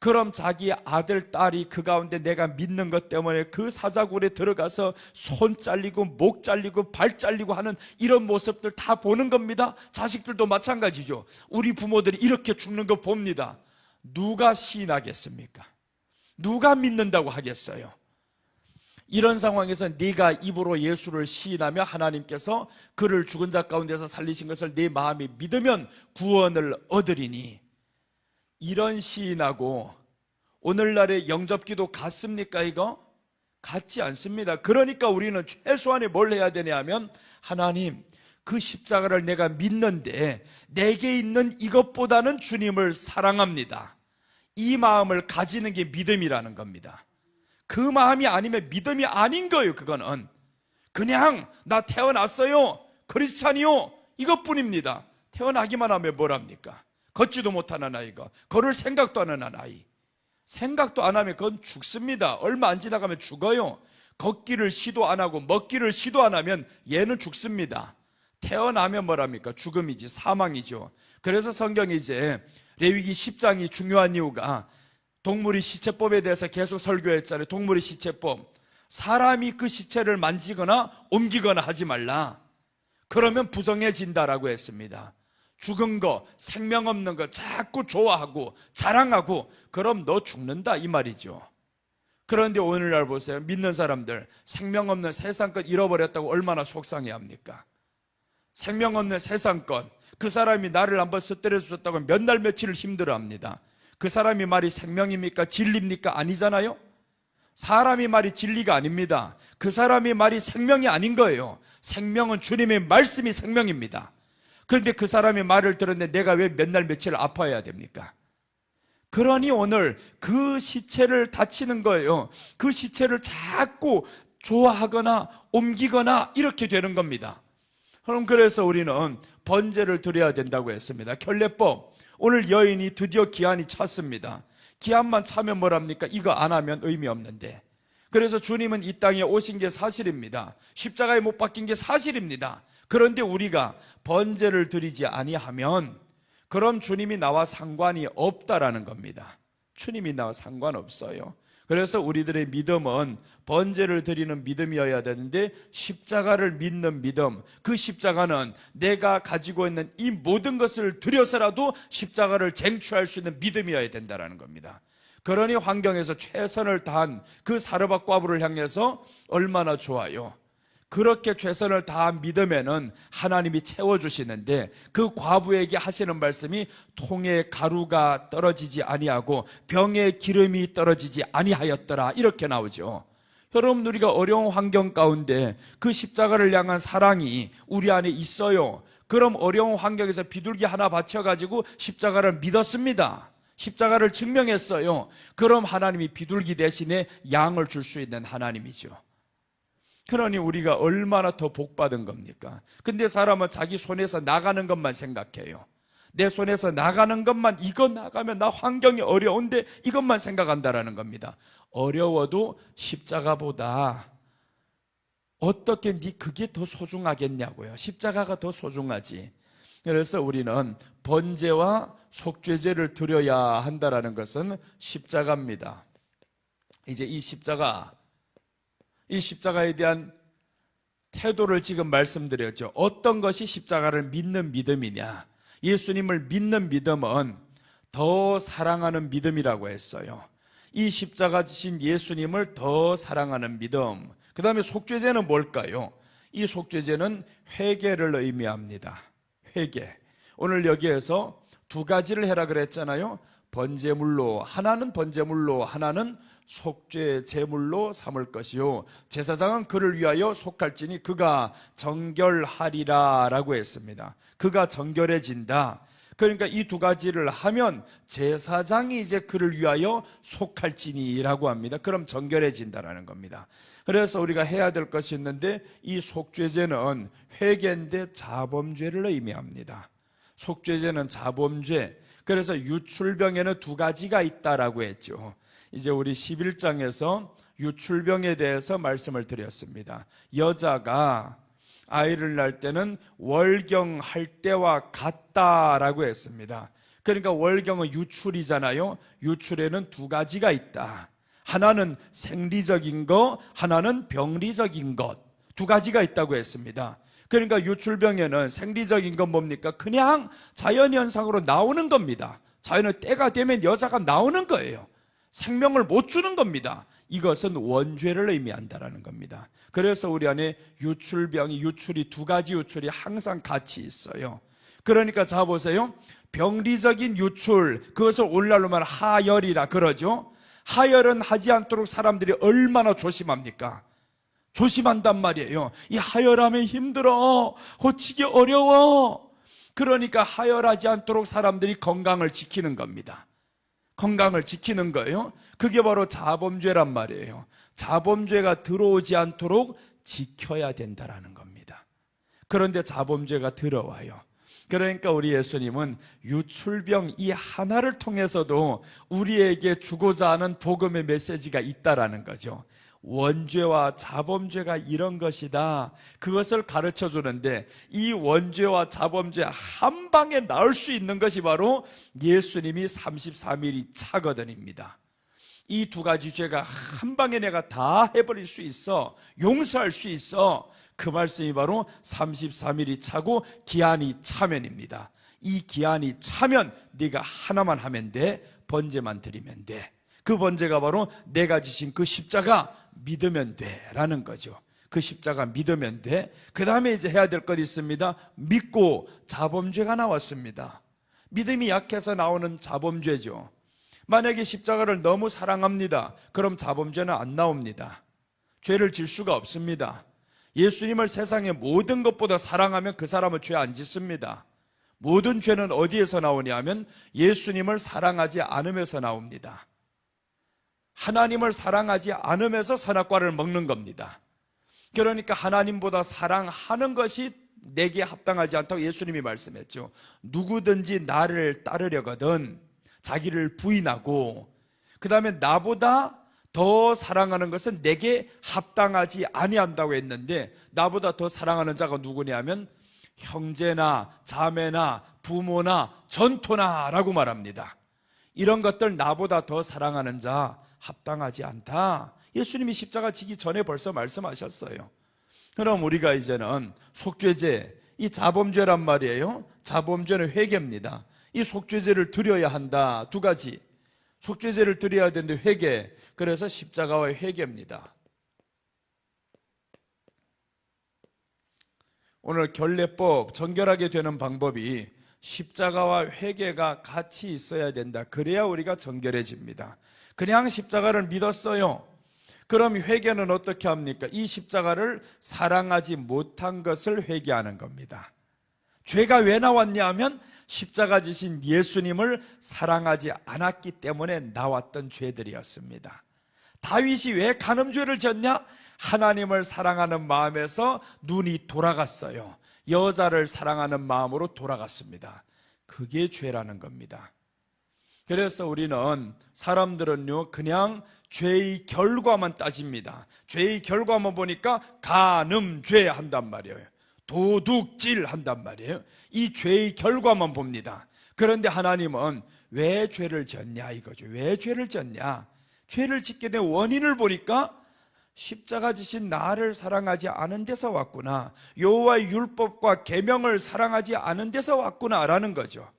그럼 자기 아들, 딸이 그 가운데 내가 믿는 것 때문에 그 사자굴에 들어가서 손 잘리고 목 잘리고 발 잘리고 하는 이런 모습들 다 보는 겁니다. 자식들도 마찬가지죠. 우리 부모들이 이렇게 죽는 거 봅니다. 누가 시인하겠습니까? 누가 믿는다고 하겠어요? 이런 상황에서 네가 입으로 예수를 시인하며 하나님께서 그를 죽은 자 가운데서 살리신 것을 네 마음이 믿으면 구원을 얻으리니, 이런 시인하고 오늘날의 영접기도 같습니까? 이거? 같지 않습니다. 그러니까 우리는 최소한에 뭘 해야 되냐 하면, 하나님, 그 십자가를 내가 믿는데 내게 있는 이것보다는 주님을 사랑합니다, 이 마음을 가지는 게 믿음이라는 겁니다. 그 마음이 아니면 믿음이 아닌 거예요. 그거는 그냥 나 태어났어요, 크리스찬이요, 이것뿐입니다. 태어나기만 하면 뭐랍니까? 걷지도 못하는 아이가, 걸을 생각도 안 하는 아이, 생각도 안 하면 그건 죽습니다. 얼마 안 지나가면 죽어요. 걷기를 시도 안 하고 먹기를 시도 안 하면 얘는 죽습니다. 태어나면 뭐랍니까? 죽음이지, 사망이죠. 그래서 성경이 이제 레위기 10장이 중요한 이유가 동물의 시체법에 대해서 계속 설교했잖아요. 동물의 시체법, 사람이 그 시체를 만지거나 옮기거나 하지 말라, 그러면 부정해진다라고 했습니다. 죽은 거, 생명 없는 거 자꾸 좋아하고 자랑하고 그럼 너 죽는다, 이 말이죠. 그런데 오늘날 보세요. 믿는 사람들 생명 없는 세상 것 잃어버렸다고 얼마나 속상해 합니까? 생명 없는 세상 것, 그 사람이 나를 한번 쓰때려 주셨다고 몇 날 며칠을 힘들어합니다. 그 사람이 말이 생명입니까? 진리입니까? 아니잖아요. 사람이 말이 진리가 아닙니다. 그 사람이 말이 생명이 아닌 거예요. 생명은 주님의 말씀이 생명입니다. 그런데 그 사람이 말을 들었는데 내가 왜 몇 날 며칠 아파해야 됩니까? 그러니 오늘 그 시체를 다치는 거예요. 그 시체를 자꾸 좋아하거나 옮기거나 이렇게 되는 겁니다. 그럼 그래서 우리는 번제를 드려야 된다고 했습니다. 결례법, 오늘 여인이 드디어 기한이 찼습니다. 기한만 차면 뭐랍니까? 이거 안 하면 의미 없는데. 그래서 주님은 이 땅에 오신 게 사실입니다. 십자가에 못 박힌 게 사실입니다. 그런데 우리가 번제를 드리지 아니하면 그럼 주님이 나와 상관이 없다라는 겁니다. 주님이 나와 상관없어요. 그래서 우리들의 믿음은 번제를 드리는 믿음이어야 되는데, 십자가를 믿는 믿음, 그 십자가는 내가 가지고 있는 이 모든 것을 드려서라도 십자가를 쟁취할 수 있는 믿음이어야 된다는 겁니다. 그러니 환경에서 최선을 다한 그 사르밧 과부를 향해서 얼마나 좋아요. 그렇게 최선을 다한 믿음에는 하나님이 채워주시는데, 그 과부에게 하시는 말씀이 통에 가루가 떨어지지 아니하고 병에 기름이 떨어지지 아니하였더라, 이렇게 나오죠. 여러분, 우리가 어려운 환경 가운데 그 십자가를 향한 사랑이 우리 안에 있어요. 그럼 어려운 환경에서 비둘기 하나 바쳐가지고 십자가를 믿었습니다. 십자가를 증명했어요. 그럼 하나님이 비둘기 대신에 양을 줄 수 있는 하나님이죠. 그러니 우리가 얼마나 더 복받은 겁니까? 근데 사람은 자기 손에서 나가는 것만 생각해요. 내 손에서 나가는 것만, 이거 나가면 나 환경이 어려운데 이것만 생각한다라는 겁니다. 어려워도 십자가보다 어떻게 그게 더 소중하겠냐고요. 십자가가 더 소중하지. 그래서 우리는 번제와 속죄제를 드려야 한다라는 것은 십자가입니다. 이제 이 십자가에 대한 태도를 지금 말씀드렸죠. 어떤 것이 십자가를 믿는 믿음이냐? 예수님을 믿는 믿음은 더 사랑하는 믿음이라고 했어요. 이 십자가 지신 예수님을 더 사랑하는 믿음. 그 다음에 속죄제는 뭘까요? 이 속죄제는 회개를 의미합니다. 회개. 오늘 여기에서 두 가지를 해라 그랬잖아요. 번제물로, 하나는 번제물로, 하나는 속죄 제물로 삼을 것이요, 제사장은 그를 위하여 속할지니 그가 정결하리라 라고 했습니다. 그가 정결해진다. 그러니까 이 두 가지를 하면 제사장이 이제 그를 위하여 속할지니 라고 합니다. 그럼 정결해진다라는 겁니다. 그래서 우리가 해야 될 것이 있는데, 이 속죄제는 회개인데 자범죄를 의미합니다. 속죄제는 자범죄. 그래서 유출병에는 두 가지가 있다라고 했죠. 이제 우리 11장에서 유출병에 대해서 말씀을 드렸습니다. 여자가 아이를 낳을 때는 월경할 때와 같다라고 했습니다. 그러니까 월경은 유출이잖아요. 유출에는 두 가지가 있다. 하나는 생리적인 것, 하나는 병리적인 것, 두 가지가 있다고 했습니다. 그러니까 유출병에는 생리적인 건 뭡니까? 그냥 자연현상으로 나오는 겁니다. 자연의 때가 되면 여자가 나오는 거예요. 생명을 못 주는 겁니다. 이것은 원죄를 의미한다라는 겁니다. 그래서 우리 안에 유출병이, 유출이 두 가지 유출이 항상 같이 있어요. 그러니까 자 보세요. 병리적인 유출, 그것을 오늘날로 말하면 하열이라 그러죠. 하열은 하지 않도록 사람들이 얼마나 조심합니까? 조심한단 말이에요. 이 하열하면 힘들어, 고치기 어려워. 그러니까 하열하지 않도록 사람들이 건강을 지키는 겁니다. 건강을 지키는 거예요. 그게 바로 자범죄란 말이에요. 자범죄가 들어오지 않도록 지켜야 된다라는 겁니다. 그런데 자범죄가 들어와요. 그러니까 우리 예수님은 유출병 이 하나를 통해서도 우리에게 주고자 하는 복음의 메시지가 있다라는 거죠. 원죄와 자범죄가 이런 것이다. 그것을 가르쳐 주는데, 이 원죄와 자범죄 한 방에 나을 수 있는 것이 바로 예수님이 33일이 차거든입니다. 이 두 가지 죄가 한 방에 내가 다 해버릴 수 있어, 용서할 수 있어. 그 말씀이 바로 33일이 차고 기한이 차면입니다. 이 기한이 차면 네가 하나만 하면 돼. 번제만 드리면 돼. 그 번제가 바로 내가 지신 그 십자가 믿으면 돼 라는 거죠. 그 십자가 믿으면 돼. 그 다음에 이제 해야 될 것 있습니다. 믿고 자범죄가 나왔습니다. 믿음이 약해서 나오는 자범죄죠. 만약에 십자가를 너무 사랑합니다. 그럼 자범죄는 안 나옵니다. 죄를 질 수가 없습니다. 예수님을 세상의 모든 것보다 사랑하면 그 사람은 죄 안 짓습니다. 모든 죄는 어디에서 나오냐면 예수님을 사랑하지 않으면서 나옵니다. 하나님을 사랑하지 않으면서 선악과를 먹는 겁니다. 그러니까 하나님보다 사랑하는 것이 내게 합당하지 않다고 예수님이 말씀했죠. 누구든지 나를 따르려거든 자기를 부인하고, 그 다음에 나보다 더 사랑하는 것은 내게 합당하지 아니한다고 했는데, 나보다 더 사랑하는 자가 누구냐면 형제나 자매나 부모나 전토나 라고 말합니다. 이런 것들 나보다 더 사랑하는 자 합당하지 않다. 예수님이 십자가 지기 전에 벌써 말씀하셨어요. 그럼 우리가 이제는 속죄제, 이 자범죄란 말이에요. 자범죄는 회개입니다. 이 속죄제를 드려야 한다. 두 가지. 속죄제를 드려야 되는데 회개. 그래서 십자가와 회개입니다. 오늘 결례법, 정결하게 되는 방법이 십자가와 회개가 같이 있어야 된다. 그래야 우리가 정결해집니다. 그냥 십자가를 믿었어요. 그럼 회개는 어떻게 합니까? 이 십자가를 사랑하지 못한 것을 회개하는 겁니다. 죄가 왜 나왔냐 하면 십자가 지신 예수님을 사랑하지 않았기 때문에 나왔던 죄들이었습니다. 다윗이 왜 간음죄를 졌냐? 하나님을 사랑하는 마음에서 눈이 돌아갔어요. 여자를 사랑하는 마음으로 돌아갔습니다. 그게 죄라는 겁니다. 그래서 우리는, 사람들은요 그냥 죄의 결과만 따집니다. 죄의 결과만 보니까 간음죄 한단 말이에요. 도둑질 한단 말이에요. 이 죄의 결과만 봅니다. 그런데 하나님은 왜 죄를 졌냐 이거죠. 왜 죄를 졌냐? 죄를 짓게 된 원인을 보니까 십자가 지신 나를 사랑하지 않은 데서 왔구나, 여호와의 율법과 계명을 사랑하지 않은 데서 왔구나라는 거죠.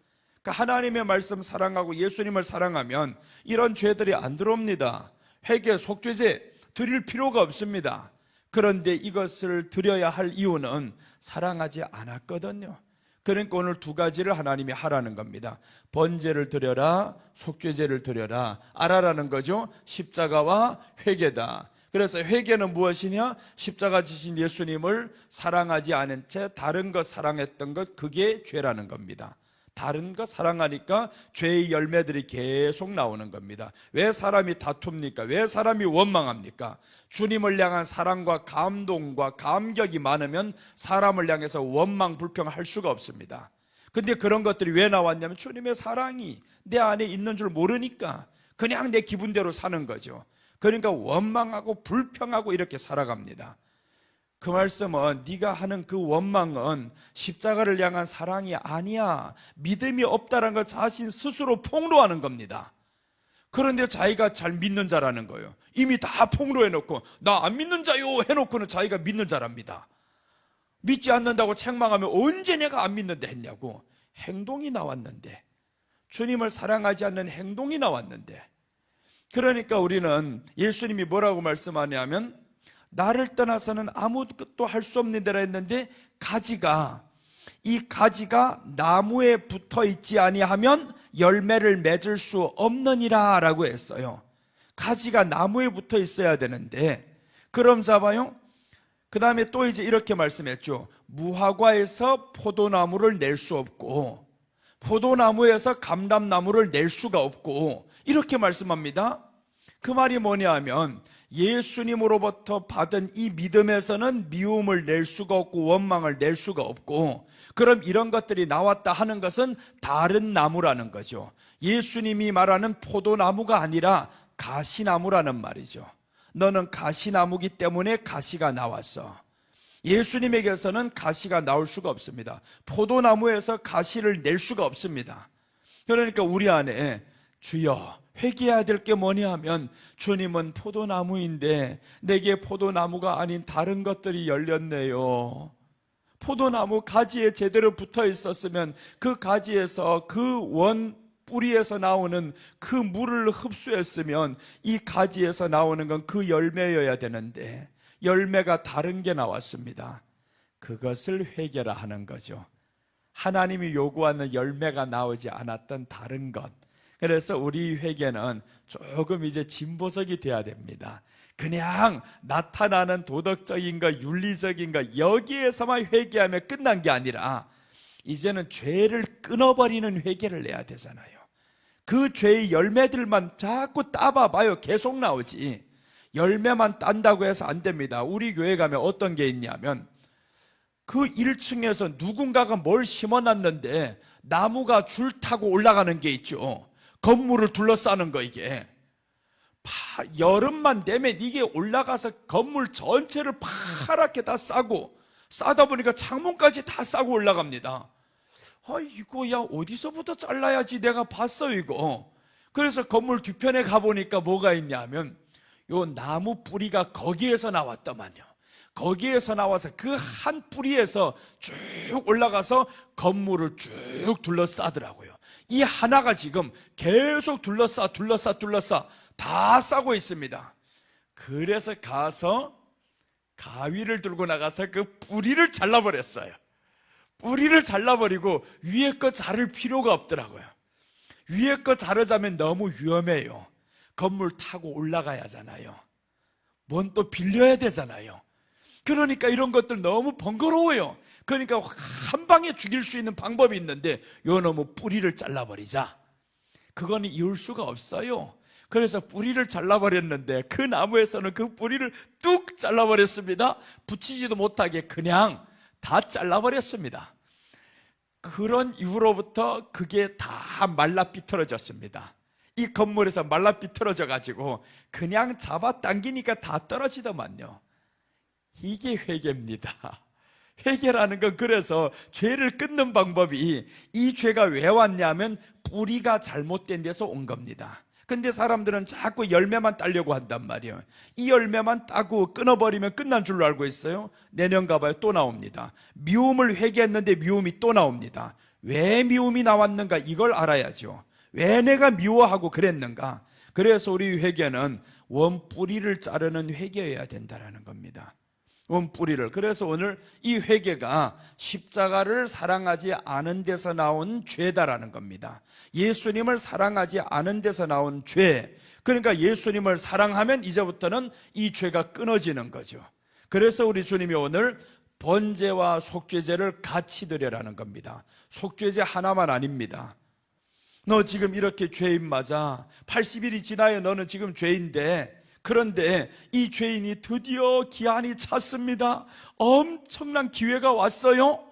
그러니까 하나님의 말씀 사랑하고 예수님을 사랑하면 이런 죄들이 안 들어옵니다. 회개, 속죄제 드릴 필요가 없습니다. 그런데 이것을 드려야 할 이유는 사랑하지 않았거든요. 그러니까 오늘 두 가지를 하나님이 하라는 겁니다. 번제를 드려라, 속죄제를 드려라. 알아라는 거죠. 십자가와 회개다. 그래서 회개는 무엇이냐? 십자가 지신 예수님을 사랑하지 않은 채 다른 것 사랑했던 것, 그게 죄라는 겁니다. 다른 것 사랑하니까 죄의 열매들이 계속 나오는 겁니다. 왜 사람이 다툽니까? 왜 사람이 원망합니까? 주님을 향한 사랑과 감동과 감격이 많으면 사람을 향해서 원망, 불평할 수가 없습니다. 근데 그런 것들이 왜 나왔냐면 주님의 사랑이 내 안에 있는 줄 모르니까, 그냥 내 기분대로 사는 거죠. 그러니까 원망하고 불평하고 이렇게 살아갑니다. 그 말씀은 네가 하는 그 원망은 십자가를 향한 사랑이 아니야, 믿음이 없다는 걸 자신 스스로 폭로하는 겁니다. 그런데 자기가 잘 믿는 자라는 거예요. 이미 다 폭로해놓고 나 안 믿는 자요 해놓고는 자기가 믿는 자랍니다. 믿지 않는다고 책망하면 언제 내가 안 믿는데 했냐고. 행동이 나왔는데, 주님을 사랑하지 않는 행동이 나왔는데. 그러니까 우리는 예수님이 뭐라고 말씀하냐면 나를 떠나서는 아무것도 할 수 없는 데라 했는데, 이 가지가 나무에 붙어 있지 아니하면 열매를 맺을 수 없느니라 라고 했어요. 가지가 나무에 붙어 있어야 되는데, 그럼 잡아요. 그 다음에 또 이제 이렇게 말씀했죠. 무화과에서 포도나무를 낼 수 없고 포도나무에서 감람나무를 낼 수가 없고, 이렇게 말씀합니다. 그 말이 뭐냐 하면 예수님으로부터 받은 이 믿음에서는 미움을 낼 수가 없고 원망을 낼 수가 없고, 그럼 이런 것들이 나왔다 하는 것은 다른 나무라는 거죠. 예수님이 말하는 포도나무가 아니라 가시나무라는 말이죠. 너는 가시나무기 때문에 가시가 나왔어. 예수님에게서는 가시가 나올 수가 없습니다. 포도나무에서 가시를 낼 수가 없습니다. 그러니까 우리 안에 주여, 회개해야 될 게 뭐냐 하면 주님은 포도나무인데 내게 포도나무가 아닌 다른 것들이 열렸네요. 포도나무 가지에 제대로 붙어 있었으면 그 가지에서 그 뿌리에서 나오는 그 물을 흡수했으면 이 가지에서 나오는 건 그 열매여야 되는데 열매가 다른 게 나왔습니다. 그것을 회개라 하는 거죠. 하나님이 요구하는 열매가 나오지 않았던 다른 것. 그래서 우리 회개는 조금 이제 진보적이 돼야 됩니다. 그냥 나타나는 도덕적인 것, 윤리적인 것 여기에서만 회개하면 끝난 게 아니라 이제는 죄를 끊어버리는 회개를 내야 되잖아요. 그 죄의 열매들만 자꾸 따봐봐요. 계속 나오지. 열매만 딴다고 해서 안 됩니다. 우리 교회 가면 어떤 게 있냐면 그 1층에서 누군가가 뭘 심어놨는데 나무가 줄 타고 올라가는 게 있죠. 건물을 둘러싸는 거. 이게 여름만 되면 이게 올라가서 건물 전체를 파랗게 다 싸고, 싸다 보니까 창문까지 다 싸고 올라갑니다. 이거 야 어디서부터 잘라야지, 내가 봤어 이거. 그래서 건물 뒤편에 가보니까 뭐가 있냐면 요 나무 뿌리가 거기에서 나왔더만요. 거기에서 나와서 그 한 뿌리에서 쭉 올라가서 건물을 쭉 둘러싸더라고요. 이 하나가 지금 계속 둘러싸 다 싸고 있습니다. 그래서 가서 가위를 들고 나가서 그 뿌리를 잘라버렸어요. 뿌리를 잘라버리고 위에 거 자를 필요가 없더라고요. 위에 거 자르자면 너무 위험해요. 건물 타고 올라가야 하잖아요. 뭔 또 빌려야 되잖아요. 그러니까 이런 것들 너무 번거로워요. 그러니까 한 방에 죽일 수 있는 방법이 있는데 요 너무 뿌리를 잘라버리자. 그거는 이을 수가 없어요. 그래서 뿌리를 잘라버렸는데 그 나무에서는 그 뿌리를 뚝 잘라버렸습니다. 붙이지도 못하게 그냥 다 잘라버렸습니다. 그런 이후로부터 그게 다 말라 삐뚤어졌습니다. 이 건물에서 말라 삐뚤어져 가지고 그냥 잡아당기니까 다 떨어지더만요. 이게 회개입니다. 회개라는 건 그래서 죄를 끊는 방법이, 이 죄가 왜 왔냐면 뿌리가 잘못된 데서 온 겁니다. 근데 사람들은 자꾸 열매만 따려고 한단 말이에요. 이 열매만 따고 끊어버리면 끝난 줄로 알고 있어요. 내년 가봐요, 또 나옵니다. 미움을 회개했는데 미움이 또 나옵니다. 왜 미움이 나왔는가, 이걸 알아야죠. 왜 내가 미워하고 그랬는가. 그래서 우리 회개는 원뿌리를 자르는 회개여야 된다는 겁니다. 원뿌리를. 그래서 오늘 이 회개가 십자가를 사랑하지 않은 데서 나온 죄다라는 겁니다. 예수님을 사랑하지 않은 데서 나온 죄. 그러니까 예수님을 사랑하면 이제부터는 이 죄가 끊어지는 거죠. 그래서 우리 주님이 오늘 번제와 속죄제를 같이 드려라는 겁니다. 속죄제 하나만 아닙니다. 너 지금 이렇게 죄인 맞아. 80일이 지나야 너는 지금 죄인데, 그런데 이 죄인이 드디어 기한이 찼습니다. 엄청난 기회가 왔어요.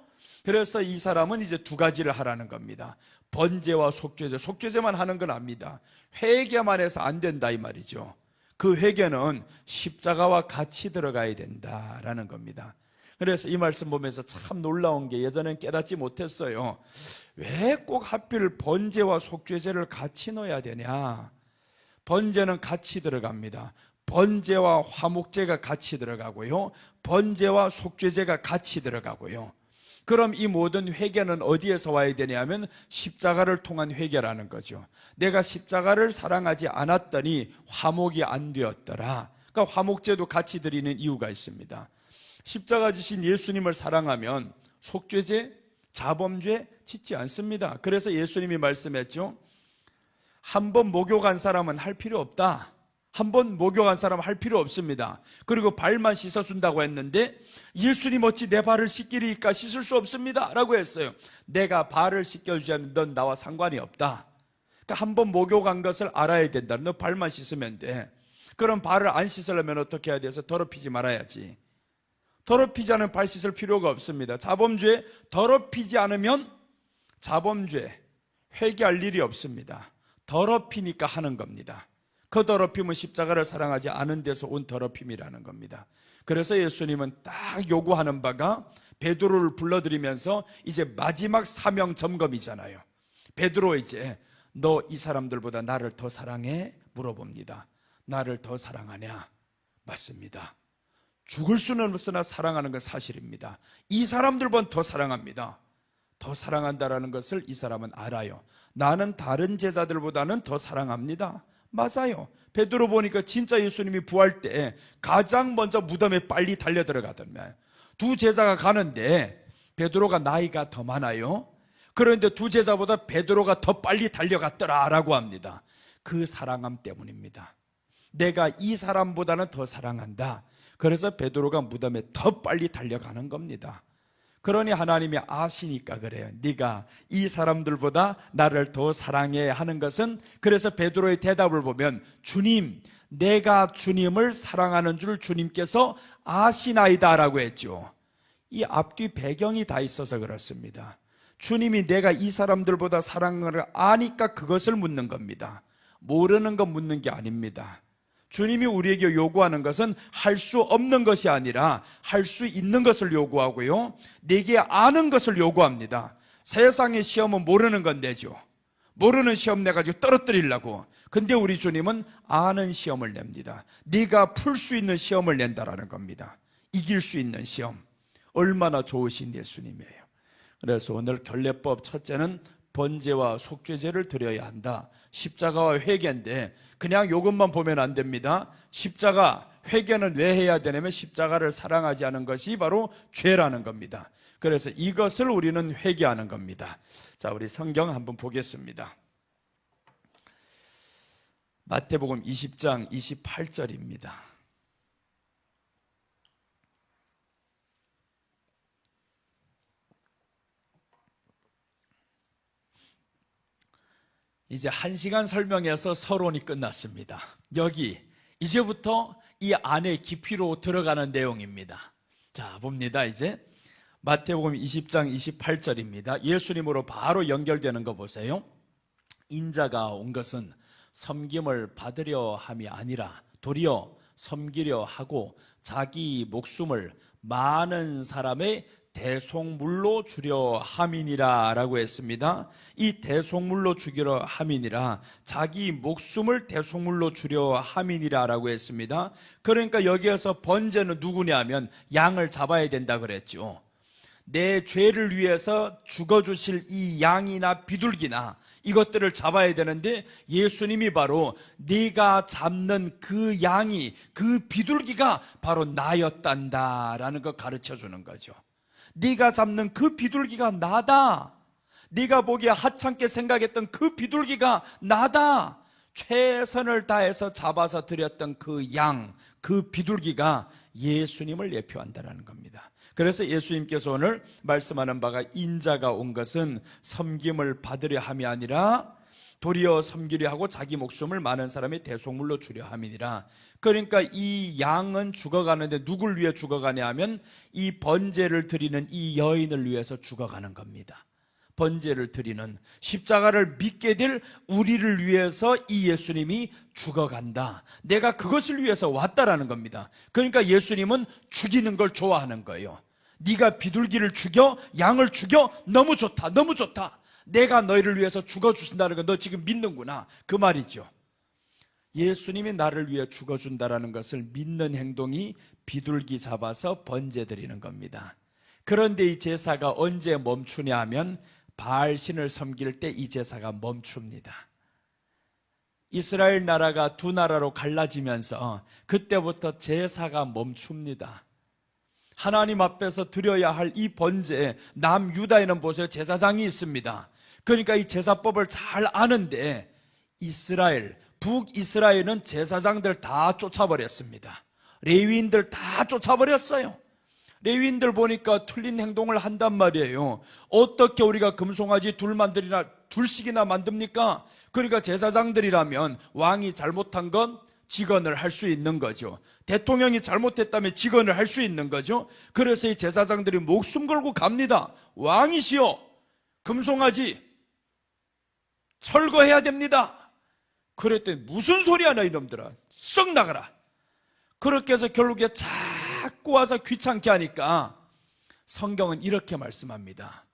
그래서 이 사람은 이제 두 가지를 하라는 겁니다. 번제와 속죄제, 속죄제만 하는 건 압니다. 회개만 해서 안 된다 이 말이죠. 그 회개는 십자가와 같이 들어가야 된다라는 겁니다. 그래서 이 말씀 보면서 참 놀라운 게, 예전엔 깨닫지 못했어요. 왜 꼭 하필 번제와 속죄제를 같이 넣어야 되냐? 번제는 같이 들어갑니다. 번제와 화목제가 같이 들어가고요, 번제와 속죄제가 같이 들어가고요. 그럼 이 모든 회개는 어디에서 와야 되냐면 십자가를 통한 회개라는 거죠. 내가 십자가를 사랑하지 않았더니 화목이 안 되었더라. 그러니까 화목제도 같이 드리는 이유가 있습니다. 십자가 지신 예수님을 사랑하면 속죄제, 자범죄 짓지 않습니다. 그래서 예수님이 말씀했죠. 한 번 목욕한 사람은 할 필요 없다. 한 번 목욕한 사람은 할 필요 없습니다. 그리고 발만 씻어준다고 했는데, 예수님 어찌 내 발을 씻기리까? 씻을 수 없습니다 라고 했어요. 내가 발을 씻겨주지 않으면 넌 나와 상관이 없다. 그러니까 한 번 목욕한 것을 알아야 된다. 너 발만 씻으면 돼. 그럼 발을 안 씻으려면 어떻게 해야 돼서? 더럽히지 말아야지. 더럽히지 않으면 발 씻을 필요가 없습니다. 자범죄, 더럽히지 않으면 자범죄 회개할 일이 없습니다. 더럽히니까 하는 겁니다. 그 더럽힘은 십자가를 사랑하지 않은 데서 온 더럽힘이라는 겁니다. 그래서 예수님은 딱 요구하는 바가, 베드로를 불러들이면서 이제 마지막 사명 점검이잖아요. 베드로, 이제 너 이 사람들보다 나를 더 사랑해? 물어봅니다. 나를 더 사랑하냐? 맞습니다. 죽을 수는 없으나 사랑하는 건 사실입니다. 이 사람들보다 더 사랑합니다. 더 사랑한다라는 것을 이 사람은 알아요. 나는 다른 제자들보다는 더 사랑합니다. 맞아요. 베드로 보니까 진짜 예수님이 부활 때 가장 먼저 무덤에 빨리 달려 들어가더만. 두 제자가 가는데 베드로가 나이가 더 많아요. 그런데 두 제자보다 베드로가 더 빨리 달려갔더라라고 합니다. 그 사랑함 때문입니다. 내가 이 사람보다는 더 사랑한다. 그래서 베드로가 무덤에 더 빨리 달려가는 겁니다. 그러니 하나님이 아시니까 그래요. 네가 이 사람들보다 나를 더 사랑해 하는 것은, 그래서 베드로의 대답을 보면, 주님, 내가 주님을 사랑하는 줄 주님께서 아시나이다 라고 했죠. 이 앞뒤 배경이 다 있어서 그렇습니다. 주님이 내가 이 사람들보다 사랑을 아니까 그것을 묻는 겁니다. 모르는 거 묻는 게 아닙니다. 주님이 우리에게 요구하는 것은 할 수 없는 것이 아니라 할 수 있는 것을 요구하고요, 내게 아는 것을 요구합니다. 세상의 시험은 모르는 건 내죠. 모르는 시험 내가지고 떨어뜨리려고. 근데 우리 주님은 아는 시험을 냅니다. 네가 풀 수 있는 시험을 낸다라는 겁니다. 이길 수 있는 시험. 얼마나 좋으신 예수님이에요. 그래서 오늘 결례법 첫째는 번제와 속죄제를 드려야 한다. 십자가와 회개인데 그냥 이것만 보면 안 됩니다. 십자가, 회개는 왜 해야 되냐면 십자가를 사랑하지 않은 것이 바로 죄라는 겁니다. 그래서 이것을 우리는 회개하는 겁니다. 자, 우리 성경 한번 보겠습니다. 마태복음 20장 28절입니다. 이제 1시간 설명해서 서론이 끝났습니다. 여기 이제부터 이 안에 깊이로 들어가는 내용입니다. 자, 봅니다. 이제 마태복음 20장 28절입니다. 예수님으로 바로 연결되는 거 보세요. 인자가 온 것은 섬김을 받으려 함이 아니라 도리어 섬기려 하고 자기 목숨을 많은 사람의 대속물로 주려 함이니라 라고 했습니다. 이 대속물로 주기로 함이니라, 자기 목숨을 대속물로 주려 함이니라 라고 했습니다. 그러니까 여기에서 번제는 누구냐면 양을 잡아야 된다 그랬죠. 내 죄를 위해서 죽어주실 이 양이나 비둘기나 이것들을 잡아야 되는데, 예수님이 바로 네가 잡는 그 양이, 그 비둘기가 바로 나였단다라는 거 가르쳐 주는 거죠. 네가 잡는 그 비둘기가 나다. 네가 보기에 하찮게 생각했던 그 비둘기가 나다. 최선을 다해서 잡아서 드렸던 그 양, 그 비둘기가 예수님을 예표한다는 겁니다. 그래서 예수님께서 오늘 말씀하는 바가, 인자가 온 것은 섬김을 받으려 함이 아니라 도리어 섬기려 하고 자기 목숨을 많은 사람의 대속물로 주려 함이니라. 그러니까 이 양은 죽어가는데 누굴 위해 죽어가냐 하면 이 번제를 드리는 이 여인을 위해서 죽어가는 겁니다. 번제를 드리는, 십자가를 믿게 될 우리를 위해서 이 예수님이 죽어간다, 내가 그것을 위해서 왔다라는 겁니다. 그러니까 예수님은 죽이는 걸 좋아하는 거예요. 네가 비둘기를 죽여, 양을 죽여, 너무 좋다, 너무 좋다, 내가 너희를 위해서 죽어주신다는 거 너 지금 믿는구나, 그 말이죠. 예수님이 나를 위해 죽어준다라는 것을 믿는 행동이 비둘기 잡아서 번제 드리는 겁니다. 그런데 이 제사가 언제 멈추냐 하면 바알신을 섬길 때 이 제사가 멈춥니다. 이스라엘 나라가 두 나라로 갈라지면서 그때부터 제사가 멈춥니다. 하나님 앞에서 드려야 할 이 번제, 남유다에는 보세요, 제사장이 있습니다. 그러니까 이 제사법을 잘 아는데 이스라엘, 북이스라엘은 제사장들 다 쫓아버렸습니다. 레위인들 다 쫓아버렸어요. 레위인들 보니까 틀린 행동을 한단 말이에요. 어떻게 우리가 금송아지 둘씩이나 만듭니까? 그러니까 제사장들이라면 왕이 잘못한 건 직언을 할 수 있는 거죠. 대통령이 잘못했다면 직언을 할 수 있는 거죠. 그래서 이 제사장들이 목숨 걸고 갑니다. 왕이시여, 금송아지 철거해야 됩니다. 그랬더니 무슨 소리 하나 이놈들아, 썩 나가라. 그렇게 해서 결국에 자꾸 와서 귀찮게 하니까 성경은 이렇게 말씀합니다.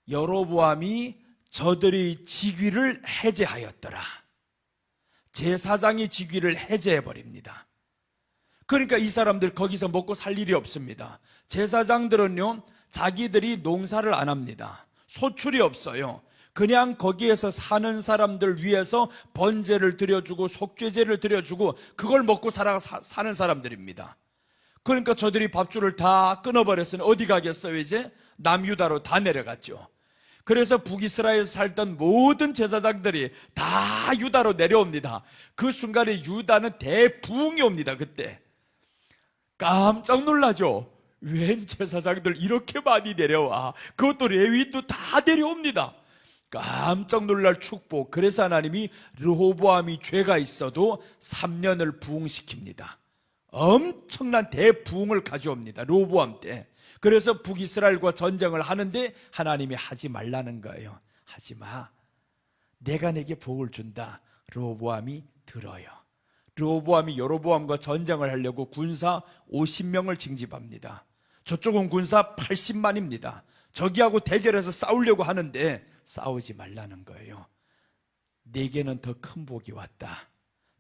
여로보암이 저들의 직위를 해제하였더라. 제사장이 직위를 해제해버립니다. 그러니까 이 사람들 거기서 먹고 살 일이 없습니다. 제사장들은요, 자기들이 농사를 안 합니다. 소출이 없어요. 그냥 거기에서 사는 사람들 위해서 번제를 드려주고 속죄제를 드려주고 그걸 먹고 사는 사람들입니다. 그러니까 저들이 밥줄을 다 끊어버렸으니 어디 가겠어요? 이제 남유다로 다 내려갔죠. 그래서 북이스라엘에서 살던 모든 제사장들이 다 유다로 내려옵니다. 그 순간에 유다는 대부흥이 옵니다. 그때 깜짝 놀라죠. 웬 제사장들 이렇게 많이 내려와, 그것도 레위인도 다 내려옵니다. 깜짝 놀랄 축복. 그래서 하나님이 르호보암이 죄가 있어도 3년을 부흥시킵니다. 엄청난 대부흥을 가져옵니다, 르호보암 때. 그래서 북이스라엘과 전쟁을 하는데 하나님이 하지 말라는 거예요. 하지 마, 내가 내게 복을 준다. 르호보암이 들어요. 르호보암이 여로보암과 전쟁을 하려고 군사 50명을 징집합니다. 저쪽은 군사 80만입니다. 저기하고 대결해서 싸우려고 하는데 싸우지 말라는 거예요. 내게는 더 큰 복이 왔다.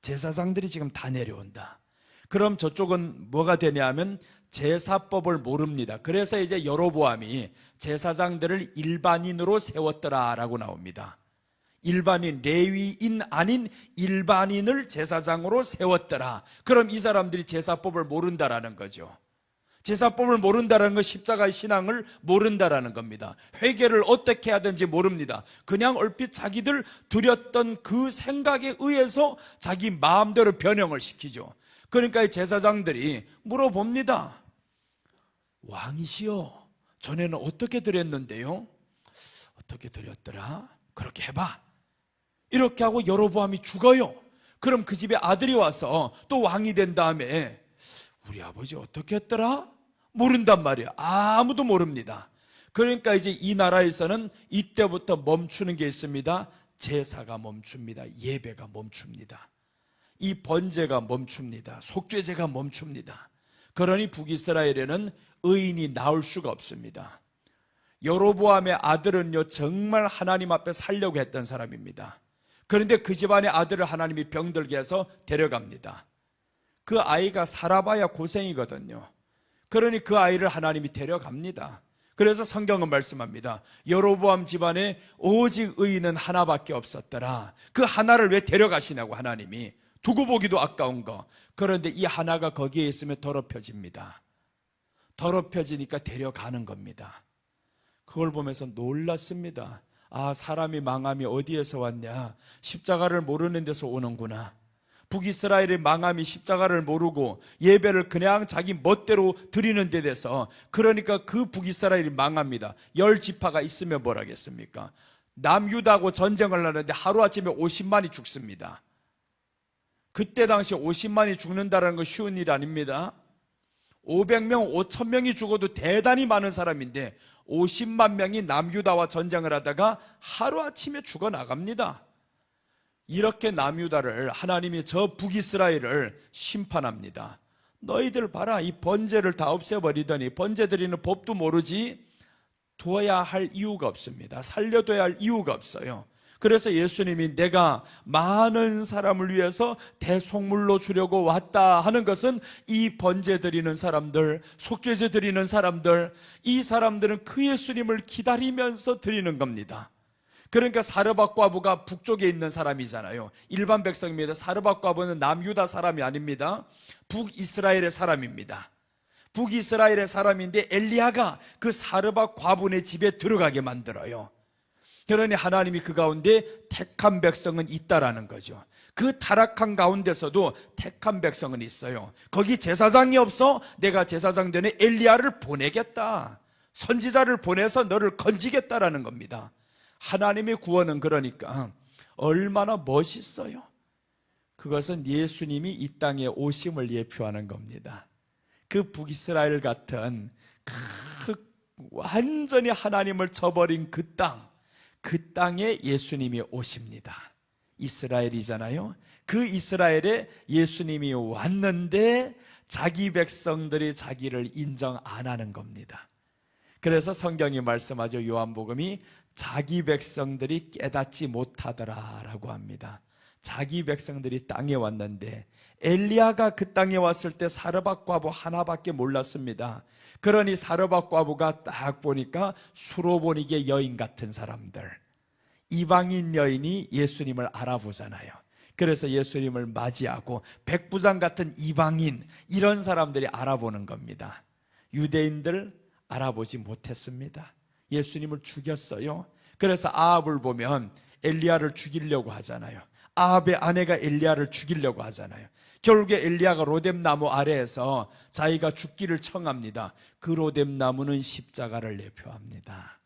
제사장들이 지금 다 내려온다. 그럼 저쪽은 뭐가 되냐면 제사법을 모릅니다. 그래서 이제 여로보암이 제사장들을 일반인으로 세웠더라라고 나옵니다. 일반인, 레위인 아닌 일반인을 제사장으로 세웠더라. 그럼 이 사람들이 제사법을 모른다라는 거죠. 제사법을 모른다는 건 십자가의 신앙을 모른다라는 겁니다. 회개를 어떻게 해야 되는지 모릅니다. 그냥 얼핏 자기들 드렸던 그 생각에 의해서 자기 마음대로 변형을 시키죠. 그러니까 이 제사장들이 물어봅니다. 왕이시여, 전에는 어떻게 드렸는데요? 어떻게 드렸더라? 그렇게 해봐. 이렇게 하고 여로보암이 죽어요. 그럼 그 집에 아들이 와서 또 왕이 된 다음에 우리 아버지 어떻게 했더라? 모른단 말이에요. 아무도 모릅니다. 그러니까 이제 이 나라에서는 이때부터 멈추는 게 있습니다. 제사가 멈춥니다. 예배가 멈춥니다. 이 번제가 멈춥니다. 속죄제가 멈춥니다. 그러니 북이스라엘에는 의인이 나올 수가 없습니다. 여로보암의 아들은요, 정말 하나님 앞에 살려고 했던 사람입니다. 그런데 그 집안의 아들을 하나님이 병들게 해서 데려갑니다. 그 아이가 살아봐야 고생이거든요. 그러니 그 아이를 하나님이 데려갑니다. 그래서 성경은 말씀합니다. 여로보암 집안에 오직 의인은 하나밖에 없었더라. 그 하나를 왜 데려가시냐고, 하나님이. 두고 보기도 아까운 거. 그런데 이 하나가 거기에 있으면 더럽혀집니다. 더럽혀지니까 데려가는 겁니다. 그걸 보면서 놀랐습니다. 아, 사람이 망함이 어디에서 왔냐? 십자가를 모르는 데서 오는구나. 북이스라엘의 망함이 십자가를 모르고 예배를 그냥 자기 멋대로 드리는 데 대해서, 그러니까 그 북이스라엘이 망합니다. 10지파가 있으면 뭐라겠습니까? 남유다하고 전쟁을 하는데 하루아침에 50만이 죽습니다. 그때 당시 50만이 죽는다는 건 쉬운 일 아닙니다. 500명, 5,000명이 죽어도 대단히 많은 사람인데 50만 명이 남유다와 전쟁을 하다가 하루아침에 죽어나갑니다. 이렇게 남유다를 하나님이 저 북이스라엘을 심판합니다. 너희들 봐라, 이 번제를 다 없애버리더니 번제 드리는 법도 모르지. 두어야 할 이유가 없습니다. 살려둬야 할 이유가 없어요. 그래서 예수님이 내가 많은 사람을 위해서 대속물로 주려고 왔다 하는 것은 이 번제 드리는 사람들, 속죄제 드리는 사람들, 이 사람들은 그 예수님을 기다리면서 드리는 겁니다. 그러니까 사르밧 과부가 북쪽에 있는 사람이잖아요. 일반 백성입니다. 사르밧 과부는 남유다 사람이 아닙니다. 북이스라엘의 사람입니다. 북이스라엘의 사람인데 엘리야가 그 사르밧 과부네 집에 들어가게 만들어요. 그러니 하나님이 그 가운데 택한 백성은 있다라는 거죠. 그 타락한 가운데서도 택한 백성은 있어요. 거기 제사장이 없어? 내가 제사장 되는 엘리야를 보내겠다. 선지자를 보내서 너를 건지겠다라는 겁니다. 하나님의 구원은 그러니까 얼마나 멋있어요. 그것은 예수님이 이 땅에 오심을 예표하는 겁니다. 그 북이스라엘 같은 완전히 하나님을 저버린 그 땅에 예수님이 오십니다. 이스라엘이잖아요. 그 이스라엘에 예수님이 왔는데 자기 백성들이 자기를 인정 안 하는 겁니다. 그래서 성경이 말씀하죠. 요한복음이 자기 백성들이 깨닫지 못하더라라고 합니다. 자기 백성들이 땅에 왔는데 엘리야가 그 땅에 왔을 때 사르밧 과부 하나밖에 몰랐습니다. 그러니 사르밧 과부가 딱 보니까 수로보니게 여인 같은 사람들, 이방인 여인이 예수님을 알아보잖아요. 그래서 예수님을 맞이하고 백부장 같은 이방인, 이런 사람들이 알아보는 겁니다. 유대인들 알아보지 못했습니다. 예수님을 죽였어요. 그래서 아합을 보면 엘리야를 죽이려고 하잖아요. 아합의 아내가 엘리야를 죽이려고 하잖아요. 결국에 엘리야가 로뎀나무 아래에서 자기가 죽기를 청합니다. 그 로뎀나무는 십자가를 대표합니다.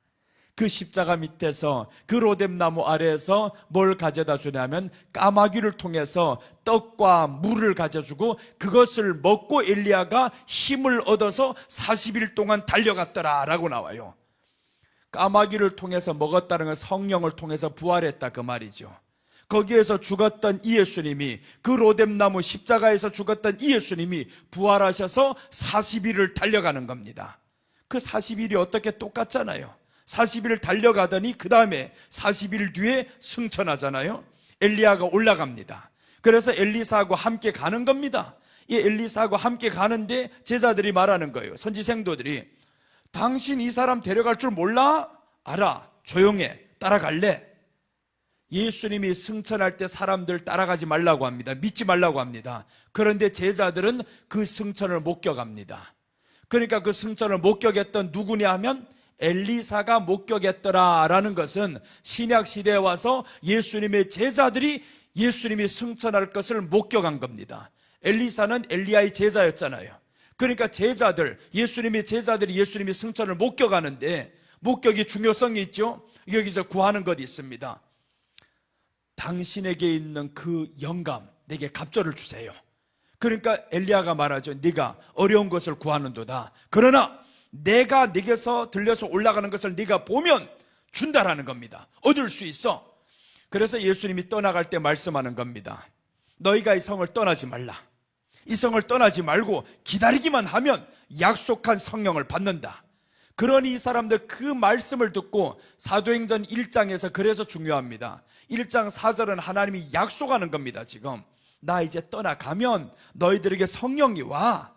그 십자가 밑에서 그 로뎀나무 아래에서 뭘 가져다 주냐면 까마귀를 통해서 떡과 물을 가져주고 그것을 먹고 엘리야가 힘을 얻어서 40일 동안 달려갔더라라고 나와요. 까마귀를 통해서 먹었다는 건 성령을 통해서 부활했다 그 말이죠. 거기에서 죽었던 이 예수님이, 그 로뎀나무 십자가에서 죽었던 이 예수님이 부활하셔서 40일을 달려가는 겁니다. 그 40일이 어떻게 똑같잖아요. 40일 달려가더니 그 다음에 40일 뒤에 승천하잖아요. 엘리야가 올라갑니다. 그래서 엘리사하고 함께 가는 겁니다. 이 엘리사하고 함께 가는데 제자들이 말하는 거예요. 선지생도들이, 당신 이 사람 데려갈 줄 몰라? 알아. 조용해. 따라갈래? 예수님이 승천할 때 사람들 따라가지 말라고 합니다. 믿지 말라고 합니다. 그런데 제자들은 그 승천을 목격합니다. 그러니까 그 승천을 목격했던 누구냐 하면 엘리사가 목격했더라라는 것은 신약 시대에 와서 예수님의 제자들이 예수님이 승천할 것을 목격한 겁니다. 엘리사는 엘리야의 제자였잖아요. 그러니까 제자들, 예수님의 제자들이 예수님이 승천을 목격하는데 목격이 중요성이 있죠. 여기서 구하는 것이 있습니다. 당신에게 있는 그 영감, 내게 갑절을 주세요. 그러니까 엘리야가 말하죠. 네가 어려운 것을 구하는도다. 그러나 내가 네게서 들려서 올라가는 것을 네가 보면 준다라는 겁니다. 얻을 수 있어. 그래서 예수님이 떠나갈 때 말씀하는 겁니다. 너희가 이 성을 떠나지 말라. 이 성을 떠나지 말고 기다리기만 하면 약속한 성령을 받는다. 그러니 이 사람들 그 말씀을 듣고 사도행전 1장에서 그래서 중요합니다. 1장 4절은 하나님이 약속하는 겁니다. 지금 나 이제 떠나가면 너희들에게 성령이 와.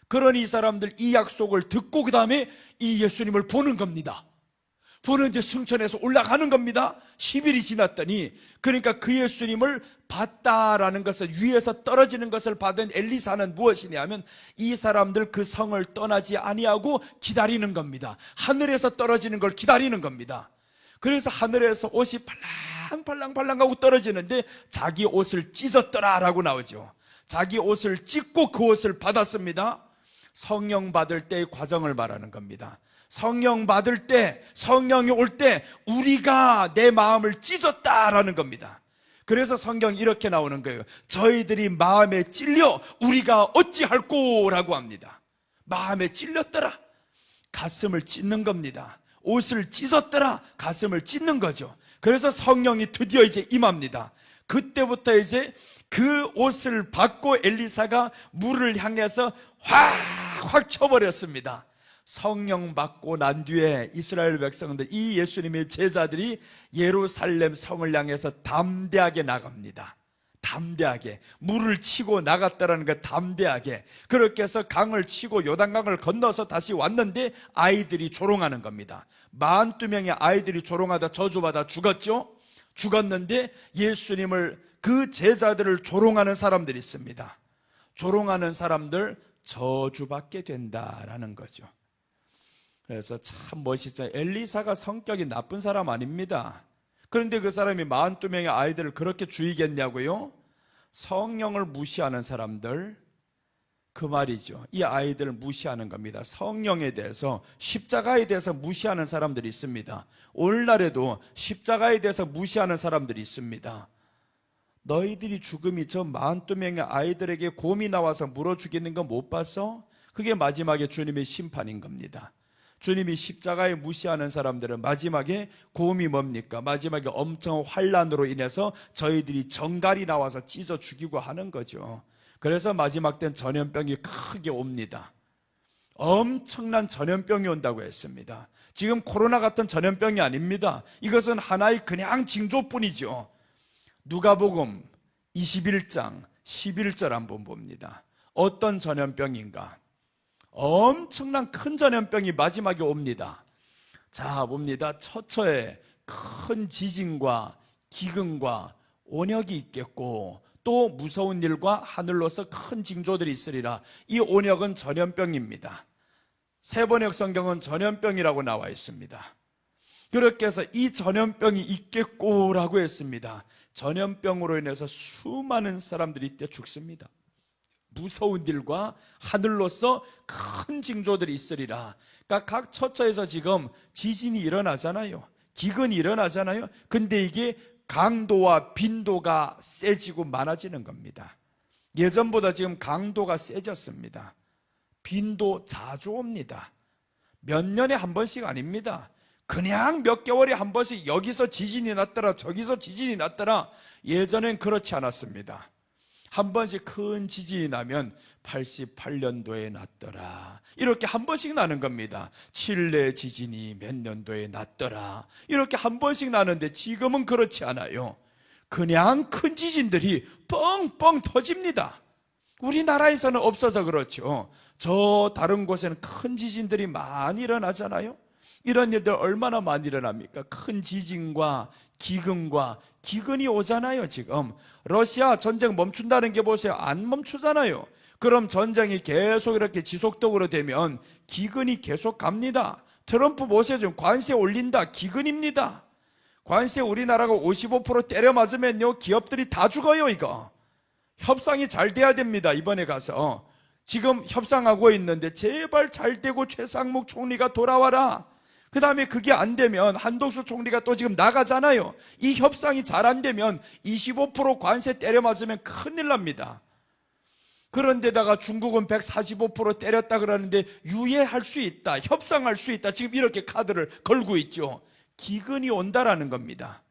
그러니 이 사람들 이 약속을 듣고 그 다음에 이 예수님을 보는 겁니다. 보는데 승천해서 올라가는 겁니다. 10일이 지났더니, 그러니까 그 예수님을 봤다라는 것을, 위에서 떨어지는 것을 받은 엘리사는 무엇이냐 하면 이 사람들 그 성을 떠나지 아니하고 기다리는 겁니다. 하늘에서 떨어지는 걸 기다리는 겁니다. 그래서 하늘에서 옷이 팔랑팔랑하고 떨어지는데 자기 옷을 찢었더라라고 나오죠. 자기 옷을 찢고 그 옷을 받았습니다. 성령 받을 때의 과정을 말하는 겁니다. 성령 받을 때, 성령이 올 때 우리가 내 마음을 찢었다라는 겁니다. 그래서 성경이 이렇게 나오는 거예요. 저희들이 마음에 찔려 우리가 어찌할꼬라고 합니다. 마음에 찔렸더라. 가슴을 찢는 겁니다. 옷을 찢었더라. 가슴을 찢는 거죠. 그래서 성령이 드디어 이제 임합니다. 그때부터 이제 그 옷을 받고 엘리사가 물을 향해서 확 쳐버렸습니다. 성령 받고 난 뒤에 이스라엘 백성들, 이 예수님의 제자들이 예루살렘 성을 향해서 담대하게 나갑니다. 담대하게 물을 치고 나갔다라는 거, 담대하게. 그렇게 해서 강을 치고 요단강을 건너서 다시 왔는데 아이들이 조롱하는 겁니다. 42명의 아이들이 조롱하다 저주받아 죽었죠. 죽었는데 예수님을, 그 제자들을 조롱하는 사람들이 있습니다. 조롱하는 사람들 저주받게 된다라는 거죠. 그래서 참 멋있죠. 엘리사가 성격이 나쁜 사람 아닙니다. 그런데 그 사람이 42명의 아이들을 그렇게 죽이겠냐고요? 성령을 무시하는 사람들, 그 말이죠. 이 아이들을 무시하는 겁니다. 성령에 대해서, 십자가에 대해서 무시하는 사람들이 있습니다. 오늘날에도 십자가에 대해서 무시하는 사람들이 있습니다. 너희들이 죽음이 저 42명의 아이들에게 곰이 나와서 물어 죽이는 거 못 봤어? 그게 마지막에 주님의 심판인 겁니다. 주님이 십자가에 무시하는 사람들은 마지막에 곰이 뭡니까? 마지막에 엄청 환란으로 인해서 저희들이 정갈이 나와서 찢어 죽이고 하는 거죠. 그래서 마지막 땐 전염병이 크게 옵니다. 엄청난 전염병이 온다고 했습니다. 지금 코로나 같은 전염병이 아닙니다. 이것은 하나의 그냥 징조뿐이죠. 누가복음 21장 11절 한번 봅니다. 어떤 전염병인가? 엄청난 큰 전염병이 마지막에 옵니다. 자, 봅니다. 처처에 큰 지진과 기근과 온역이 있겠고 또 무서운 일과 하늘로서 큰 징조들이 있으리라. 이 온역은 전염병입니다. 세번역 성경은 전염병이라고 나와 있습니다. 그렇게 해서 이 전염병이 있겠고라고 했습니다. 전염병으로 인해서 수많은 사람들이 이때 죽습니다. 무서운 일과 하늘로서 큰 징조들이 있으리라. 그러니까 각 처처에서 지금 지진이 일어나잖아요. 기근이 일어나잖아요. 근데 이게 강도와 빈도가 세지고 많아지는 겁니다. 예전보다 지금 강도가 세졌습니다. 빈도 자주 옵니다. 몇 년에 한 번씩 아닙니다. 그냥 몇 개월에 한 번씩 여기서 지진이 났더라 저기서 지진이 났더라. 예전엔 그렇지 않았습니다. 한 번씩 큰 지진이 나면 88년도에 났더라 이렇게 한 번씩 나는 겁니다. 칠레 지진이 몇 년도에 났더라 이렇게 한 번씩 나는데 지금은 그렇지 않아요. 그냥 큰 지진들이 뻥뻥 터집니다. 우리나라에서는 없어서 그렇죠. 저 다른 곳에는 큰 지진들이 많이 일어나잖아요. 이런 일들 얼마나 많이 일어납니까? 큰 지진과 기근과 기근이 오잖아요. 지금 러시아 전쟁 멈춘다는 게 보세요. 안 멈추잖아요. 그럼 전쟁이 계속 이렇게 지속적으로 되면 기근이 계속 갑니다. 트럼프 보세요. 지금 관세 올린다. 기근입니다. 관세 우리나라가 55% 때려 맞으면요 기업들이 다 죽어요. 이거 협상이 잘 돼야 됩니다. 이번에 가서 지금 협상하고 있는데 제발 잘 되고 최상목 총리가 돌아와라. 그 다음에 그게 안 되면 한덕수 총리가 또 지금 나가잖아요. 이 협상이 잘 안 되면 25% 관세 때려 맞으면 큰일 납니다. 그런데다가 중국은 145% 때렸다 그러는데 유예할 수 있다, 협상할 수 있다, 지금 이렇게 카드를 걸고 있죠. 기근이 온다라는 겁니다.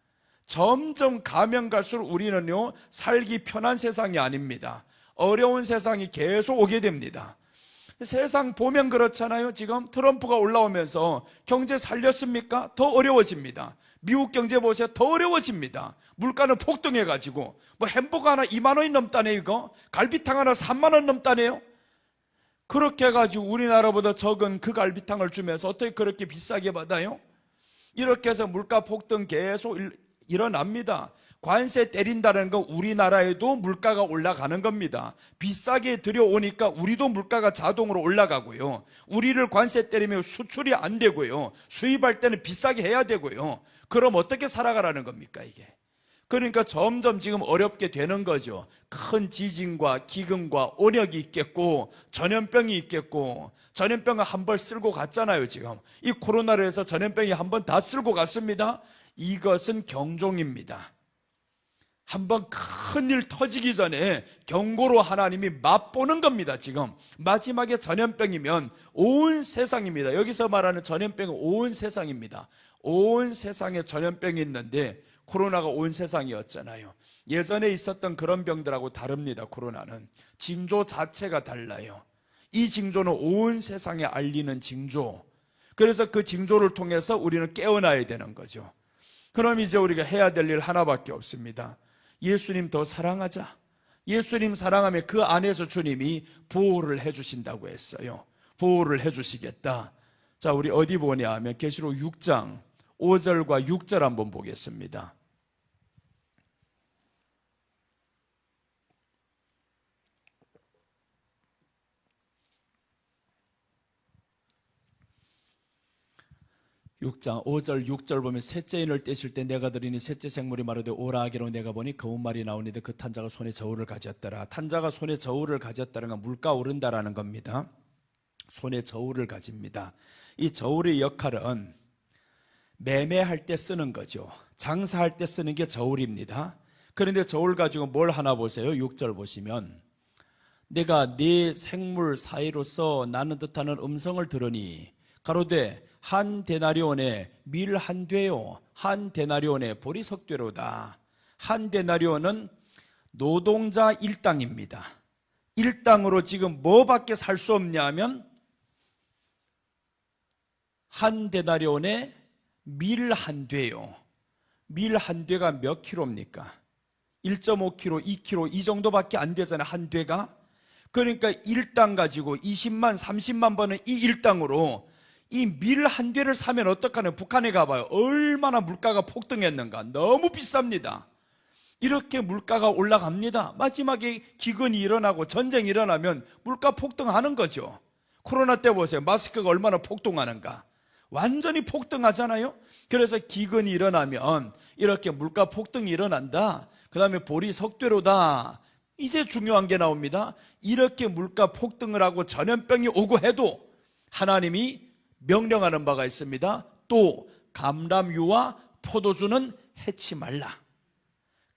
점점 가면 갈수록 우리는요 살기 편한 세상이 아닙니다. 어려운 세상이 계속 오게 됩니다. 세상 보면 그렇잖아요. 지금 트럼프가 올라오면서 경제 살렸습니까? 더 어려워집니다. 미국 경제 보세요. 더 어려워집니다. 물가는 폭등해가지고 뭐 햄버거 하나 2만 원이 넘다네요. 이거 갈비탕 하나 3만 원 넘다네요. 그렇게 해가지고 우리나라보다 적은 그 갈비탕을 주면서 어떻게 그렇게 비싸게 받아요? 이렇게 해서 물가 폭등 계속 일어납니다. 관세 때린다는 거 우리나라에도 물가가 올라가는 겁니다. 비싸게 들여오니까 우리도 물가가 자동으로 올라가고요. 우리를 관세 때리면 수출이 안 되고요. 수입할 때는 비싸게 해야 되고요. 그럼 어떻게 살아가라는 겁니까 이게? 그러니까 점점 지금 어렵게 되는 거죠. 큰 지진과 기근과 온역이 있겠고 전염병이 있겠고, 전염병을 한 번 쓸고 갔잖아요. 지금 이 코로나로 해서 전염병이 한 번 다 쓸고 갔습니다. 이것은 경종입니다. 한번 큰일 터지기 전에 경고로 하나님이 맛보는 겁니다. 지금 마지막에 전염병이면 온 세상입니다. 여기서 말하는 전염병은 온 세상입니다. 온 세상에 전염병이 있는데 코로나가 온 세상이었잖아요. 예전에 있었던 그런 병들하고 다릅니다. 코로나는 징조 자체가 달라요. 이 징조는 온 세상에 알리는 징조. 그래서 그 징조를 통해서 우리는 깨어나야 되는 거죠. 그럼 이제 우리가 해야 될 일 하나밖에 없습니다. 예수님 더 사랑하자. 예수님 사랑하면 그 안에서 주님이 보호를 해주신다고 했어요. 보호를 해주시겠다. 자, 우리 어디 보냐 하면 계시록 6장 5절과 6절 한번 보겠습니다. 육 장 5절 6절 보면 셋째 인을 떼실 때 내가 드리니 셋째 생물이 마르되 오라 하기로 내가 보니 검은 말이 나오는데 그 탄자가 손에 저울을 가졌더라. 탄자가 손에 저울을 가졌다는 건 물가 오른다라는 겁니다. 손에 저울을 가집니다. 이 저울의 역할은 매매할 때 쓰는 거죠. 장사할 때 쓰는 게 저울입니다. 그런데 저울 가지고 뭘 하나 보세요. 6절 보시면 내가 네 생물 사이로서 나는 듯하는 음성을 들으니 가로되 한 데나리온에 밀 한 되요 한 데나리온에 보리 석 되로다. 한 데나리온은 노동자 일당입니다. 일당으로 지금 뭐밖에 살 수 없냐 하면 한 데나리온에 밀 한 되요. 밀 한 되가 몇 킬로입니까? 1.5kg, 2kg 이 정도밖에 안 되잖아요. 한 되가. 그러니까 일당 가지고 20만, 30만 버는 이 일당으로 이 밀 한 되를 사면 어떡하냐. 북한에 가봐요. 얼마나 물가가 폭등했는가. 너무 비쌉니다. 이렇게 물가가 올라갑니다. 마지막에 기근이 일어나고 전쟁이 일어나면 물가 폭등하는 거죠. 코로나 때 보세요. 마스크가 얼마나 폭등하는가. 완전히 폭등하잖아요. 그래서 기근이 일어나면 이렇게 물가 폭등이 일어난다. 그 다음에 보리 석되로다. 이제 중요한 게 나옵니다. 이렇게 물가 폭등을 하고 전염병이 오고 해도 하나님이 명령하는 바가 있습니다. 또 감람유와 포도주는 해치 말라.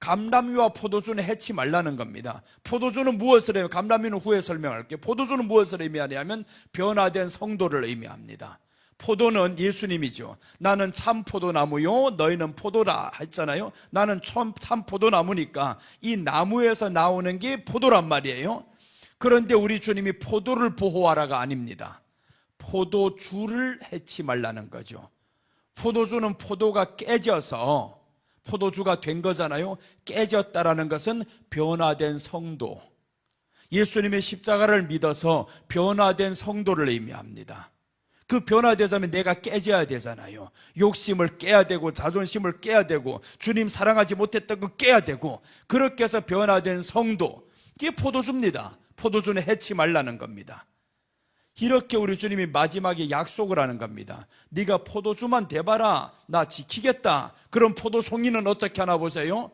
감람유와 포도주는 해치 말라는 겁니다. 포도주는 무엇을 의미해요? 감람유는 후에 설명할게요. 포도주는 무엇을 의미하냐면 변화된 성도를 의미합니다. 포도는 예수님이죠. 나는 참 포도나무요 너희는 포도라 했잖아요. 나는 참 포도나무니까 이 나무에서 나오는 게 포도란 말이에요. 그런데 우리 주님이 포도를 보호하라가 아닙니다. 포도주를 해치 말라는 거죠. 포도주는 포도가 깨져서 포도주가 된 거잖아요. 깨졌다라는 것은 변화된 성도, 예수님의 십자가를 믿어서 변화된 성도를 의미합니다. 그 변화되자면 내가 깨져야 되잖아요. 욕심을 깨야 되고 자존심을 깨야 되고 주님 사랑하지 못했던 거 깨야 되고, 그렇게 해서 변화된 성도, 이게 포도주입니다. 포도주는 해치 말라는 겁니다. 이렇게 우리 주님이 마지막에 약속을 하는 겁니다. 네가 포도주만 대봐라, 나 지키겠다. 그럼 포도송이는 어떻게 하나 보세요.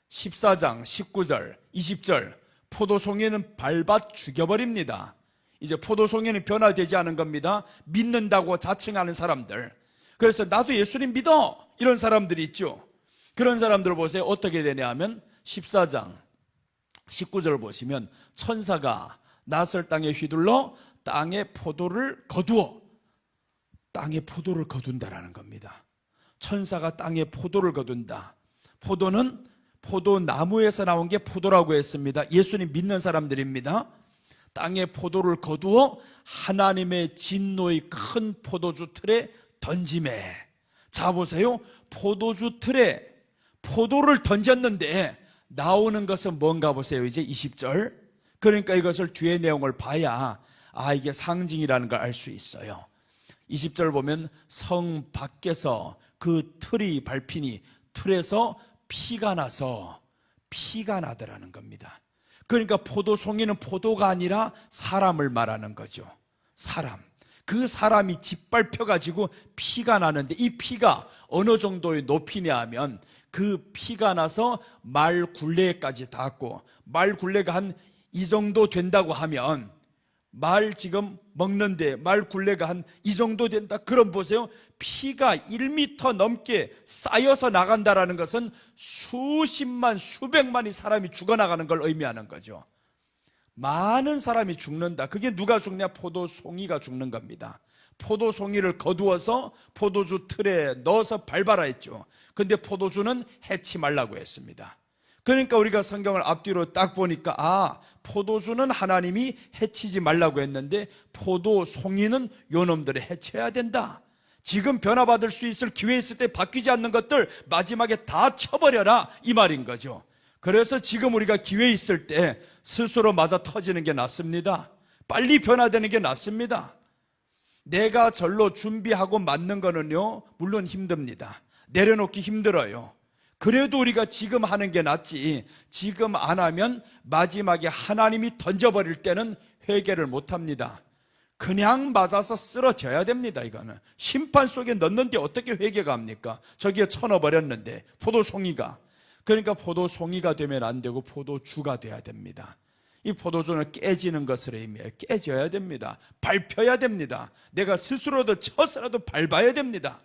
14장 19절 20절 포도송이는 밟아 죽여버립니다. 이제 포도송이는 변화되지 않은 겁니다. 믿는다고 자칭하는 사람들, 그래서 나도 예수님 믿어 이런 사람들이 있죠. 그런 사람들 보세요. 어떻게 되냐 하면 14장 19절 보시면 천사가 낯을 땅에 휘둘러 땅에 포도를 거두어, 땅에 포도를 거둔다라는 겁니다. 천사가 땅에 포도를 거둔다. 포도는 포도나무에서 나온 게 포도라고 했습니다. 예수님 믿는 사람들입니다. 땅에 포도를 거두어 하나님의 진노의 큰 포도주 틀에 던지매. 자 보세요. 포도주 틀에 포도를 던졌는데 나오는 것은 뭔가 보세요. 이제 20절. 그러니까 이것을 뒤에 내용을 봐야 이게 상징이라는 걸 알 수 있어요. 20절 보면 성 밖에서 그 틀이 밟히니 틀에서 피가 나서 피가 나더라는 겁니다. 그러니까 포도송이는 포도가 아니라 사람을 말하는 거죠. 사람. 그 사람이 짓밟혀 가지고 피가 나는데 이 피가 어느 정도의 높이냐 하면 그 피가 나서 말 굴레까지 닿았고, 말 굴레가 한 이 정도 된다고 하면 말 지금 먹는데 말 굴레가 한 이 정도 된다. 그럼 보세요. 피가 1m 넘게 쌓여서 나간다라는 것은 수십만, 수백만이 사람이 죽어나가는 걸 의미하는 거죠. 많은 사람이 죽는다. 그게 누가 죽냐? 포도송이가 죽는 겁니다. 포도송이를 거두어서 포도주 틀에 넣어서 밟아라 했죠. 근데 포도주는 해치 말라고 했습니다. 그러니까 우리가 성경을 앞뒤로 딱 보니까 포도주는 하나님이 해치지 말라고 했는데 포도송이는 요놈들을 해쳐야 된다. 지금 변화받을 수 있을 기회 있을 때 바뀌지 않는 것들 마지막에 다 쳐버려라, 이 말인 거죠. 그래서 지금 우리가 기회 있을 때 스스로 맞아 터지는 게 낫습니다. 빨리 변화되는 게 낫습니다. 내가 절로 준비하고 맞는 거는요, 물론 힘듭니다. 내려놓기 힘들어요. 그래도 우리가 지금 하는 게 낫지, 지금 안 하면 마지막에 하나님이 던져버릴 때는 회개를 못합니다. 그냥 맞아서 쓰러져야 됩니다. 이거는 심판 속에 넣는데 어떻게 회개가 합니까? 저기에 쳐넣어버렸는데 포도송이가. 그러니까 포도송이가 되면 안 되고 포도주가 돼야 됩니다. 이 포도주는 깨지는 것을 의미해요. 깨져야 됩니다. 밟혀야 됩니다. 내가 스스로도 쳐서라도 밟아야 됩니다.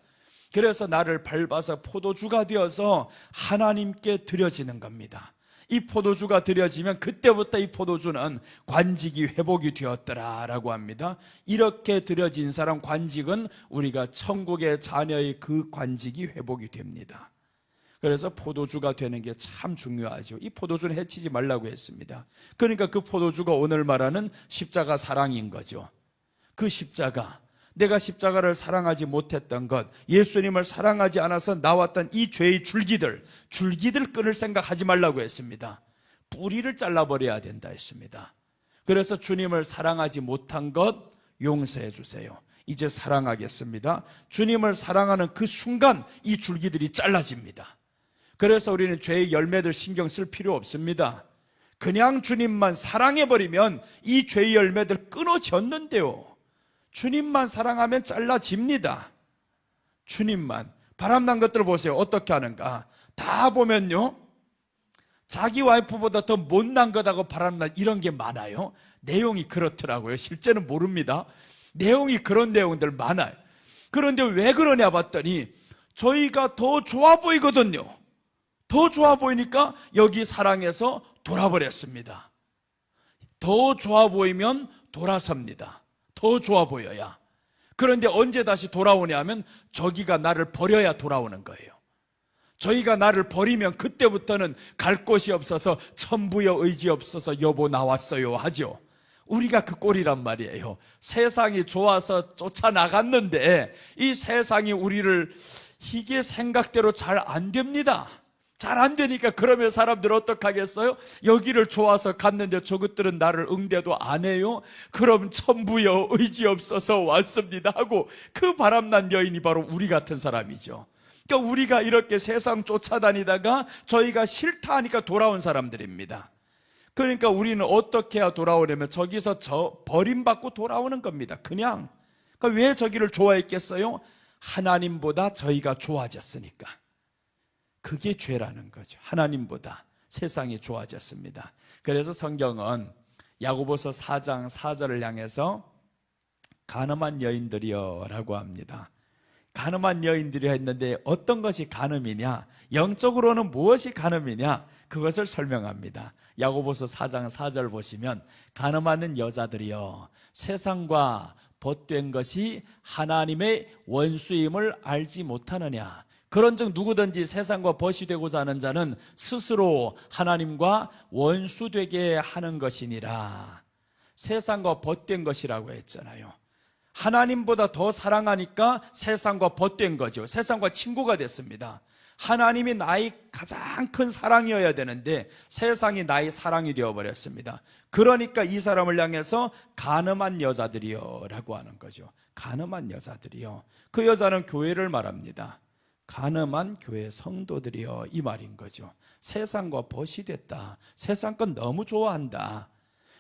그래서 나를 밟아서 포도주가 되어서 하나님께 드려지는 겁니다. 이 포도주가 드려지면 그때부터 이 포도주는 관직이 회복이 되었더라라고 합니다. 이렇게 드려진 사람, 관직은 우리가 천국의 자녀의 그 관직이 회복이 됩니다. 그래서 포도주가 되는 게 참 중요하죠. 이 포도주는 해치지 말라고 했습니다. 그러니까 그 포도주가 오늘 말하는 십자가 사랑인 거죠. 그 십자가, 내가 십자가를 사랑하지 못했던 것, 예수님을 사랑하지 않아서 나왔던 이 죄의 줄기들 끊을 생각하지 말라고 했습니다. 뿌리를 잘라버려야 된다 했습니다. 그래서 주님을 사랑하지 못한 것 용서해 주세요. 이제 사랑하겠습니다. 주님을 사랑하는 그 순간 이 줄기들이 잘라집니다. 그래서 우리는 죄의 열매들 신경 쓸 필요 없습니다. 그냥 주님만 사랑해버리면 이 죄의 열매들 끊어졌는데요, 주님만 사랑하면 잘라집니다. 주님만. 바람난 것들 보세요. 어떻게 하는가? 다 보면요, 자기 와이프보다 더 못난 것하고 바람난 이런 게 많아요. 내용이 그렇더라고요. 실제는 모릅니다. 내용이 그런 내용들 많아요. 그런데 왜 그러냐 봤더니 저희가 더 좋아 보이거든요. 더 좋아 보이니까 여기 사랑해서 돌아버렸습니다. 더 좋아 보이면 돌아섭니다. 더 좋아 보여야. 그런데 언제 다시 돌아오냐 하면 저기가 나를 버려야 돌아오는 거예요. 저희가 나를 버리면 그때부터는 갈 곳이 없어서 천부여 의지 없어서 여보 나왔어요 하죠. 우리가 그 꼴이란 말이에요. 세상이 좋아서 쫓아나갔는데 이 세상이 우리를, 이게 생각대로 잘 안 됩니다. 잘 안 되니까 그러면 사람들 어떡하겠어요? 여기를 좋아서 갔는데 저것들은 나를 응대도 안 해요? 그럼 천부여 의지 없어서 왔습니다 하고, 그 바람난 여인이 바로 우리 같은 사람이죠. 그러니까 우리가 이렇게 세상 쫓아다니다가 저희가 싫다 하니까 돌아온 사람들입니다. 그러니까 우리는 어떻게 해야 돌아오려면 저기서 버림받고 돌아오는 겁니다. 그냥. 그러니까 왜 저기를 좋아했겠어요? 하나님보다 저희가 좋아졌으니까. 그게 죄라는 거죠. 하나님보다 세상이 좋아졌습니다. 그래서 성경은 야고보서 4장 4절을 향해서 간음한 여인들이여 라고 합니다. 간음한 여인들이 했는데 어떤 것이 간음이냐, 영적으로는 무엇이 간음이냐, 그것을 설명합니다. 야고보서 4장 4절 보시면 간음하는 여자들이여 세상과 벗된 것이 하나님의 원수임을 알지 못하느냐. 그런즉 누구든지 세상과 벗이 되고자 하는 자는 스스로 하나님과 원수되게 하는 것이니라. 세상과 벗된 것이라고 했잖아요. 하나님보다 더 사랑하니까 세상과 벗된 거죠. 세상과 친구가 됐습니다. 하나님이 나의 가장 큰 사랑이어야 되는데 세상이 나의 사랑이 되어버렸습니다. 그러니까 이 사람을 향해서 간음한 여자들이여 라고 하는 거죠. 간음한 여자들이여. 그 여자는 교회를 말합니다. 간음한 교회 성도들이여, 이 말인 거죠. 세상과 벗이 됐다. 세상 건 너무 좋아한다.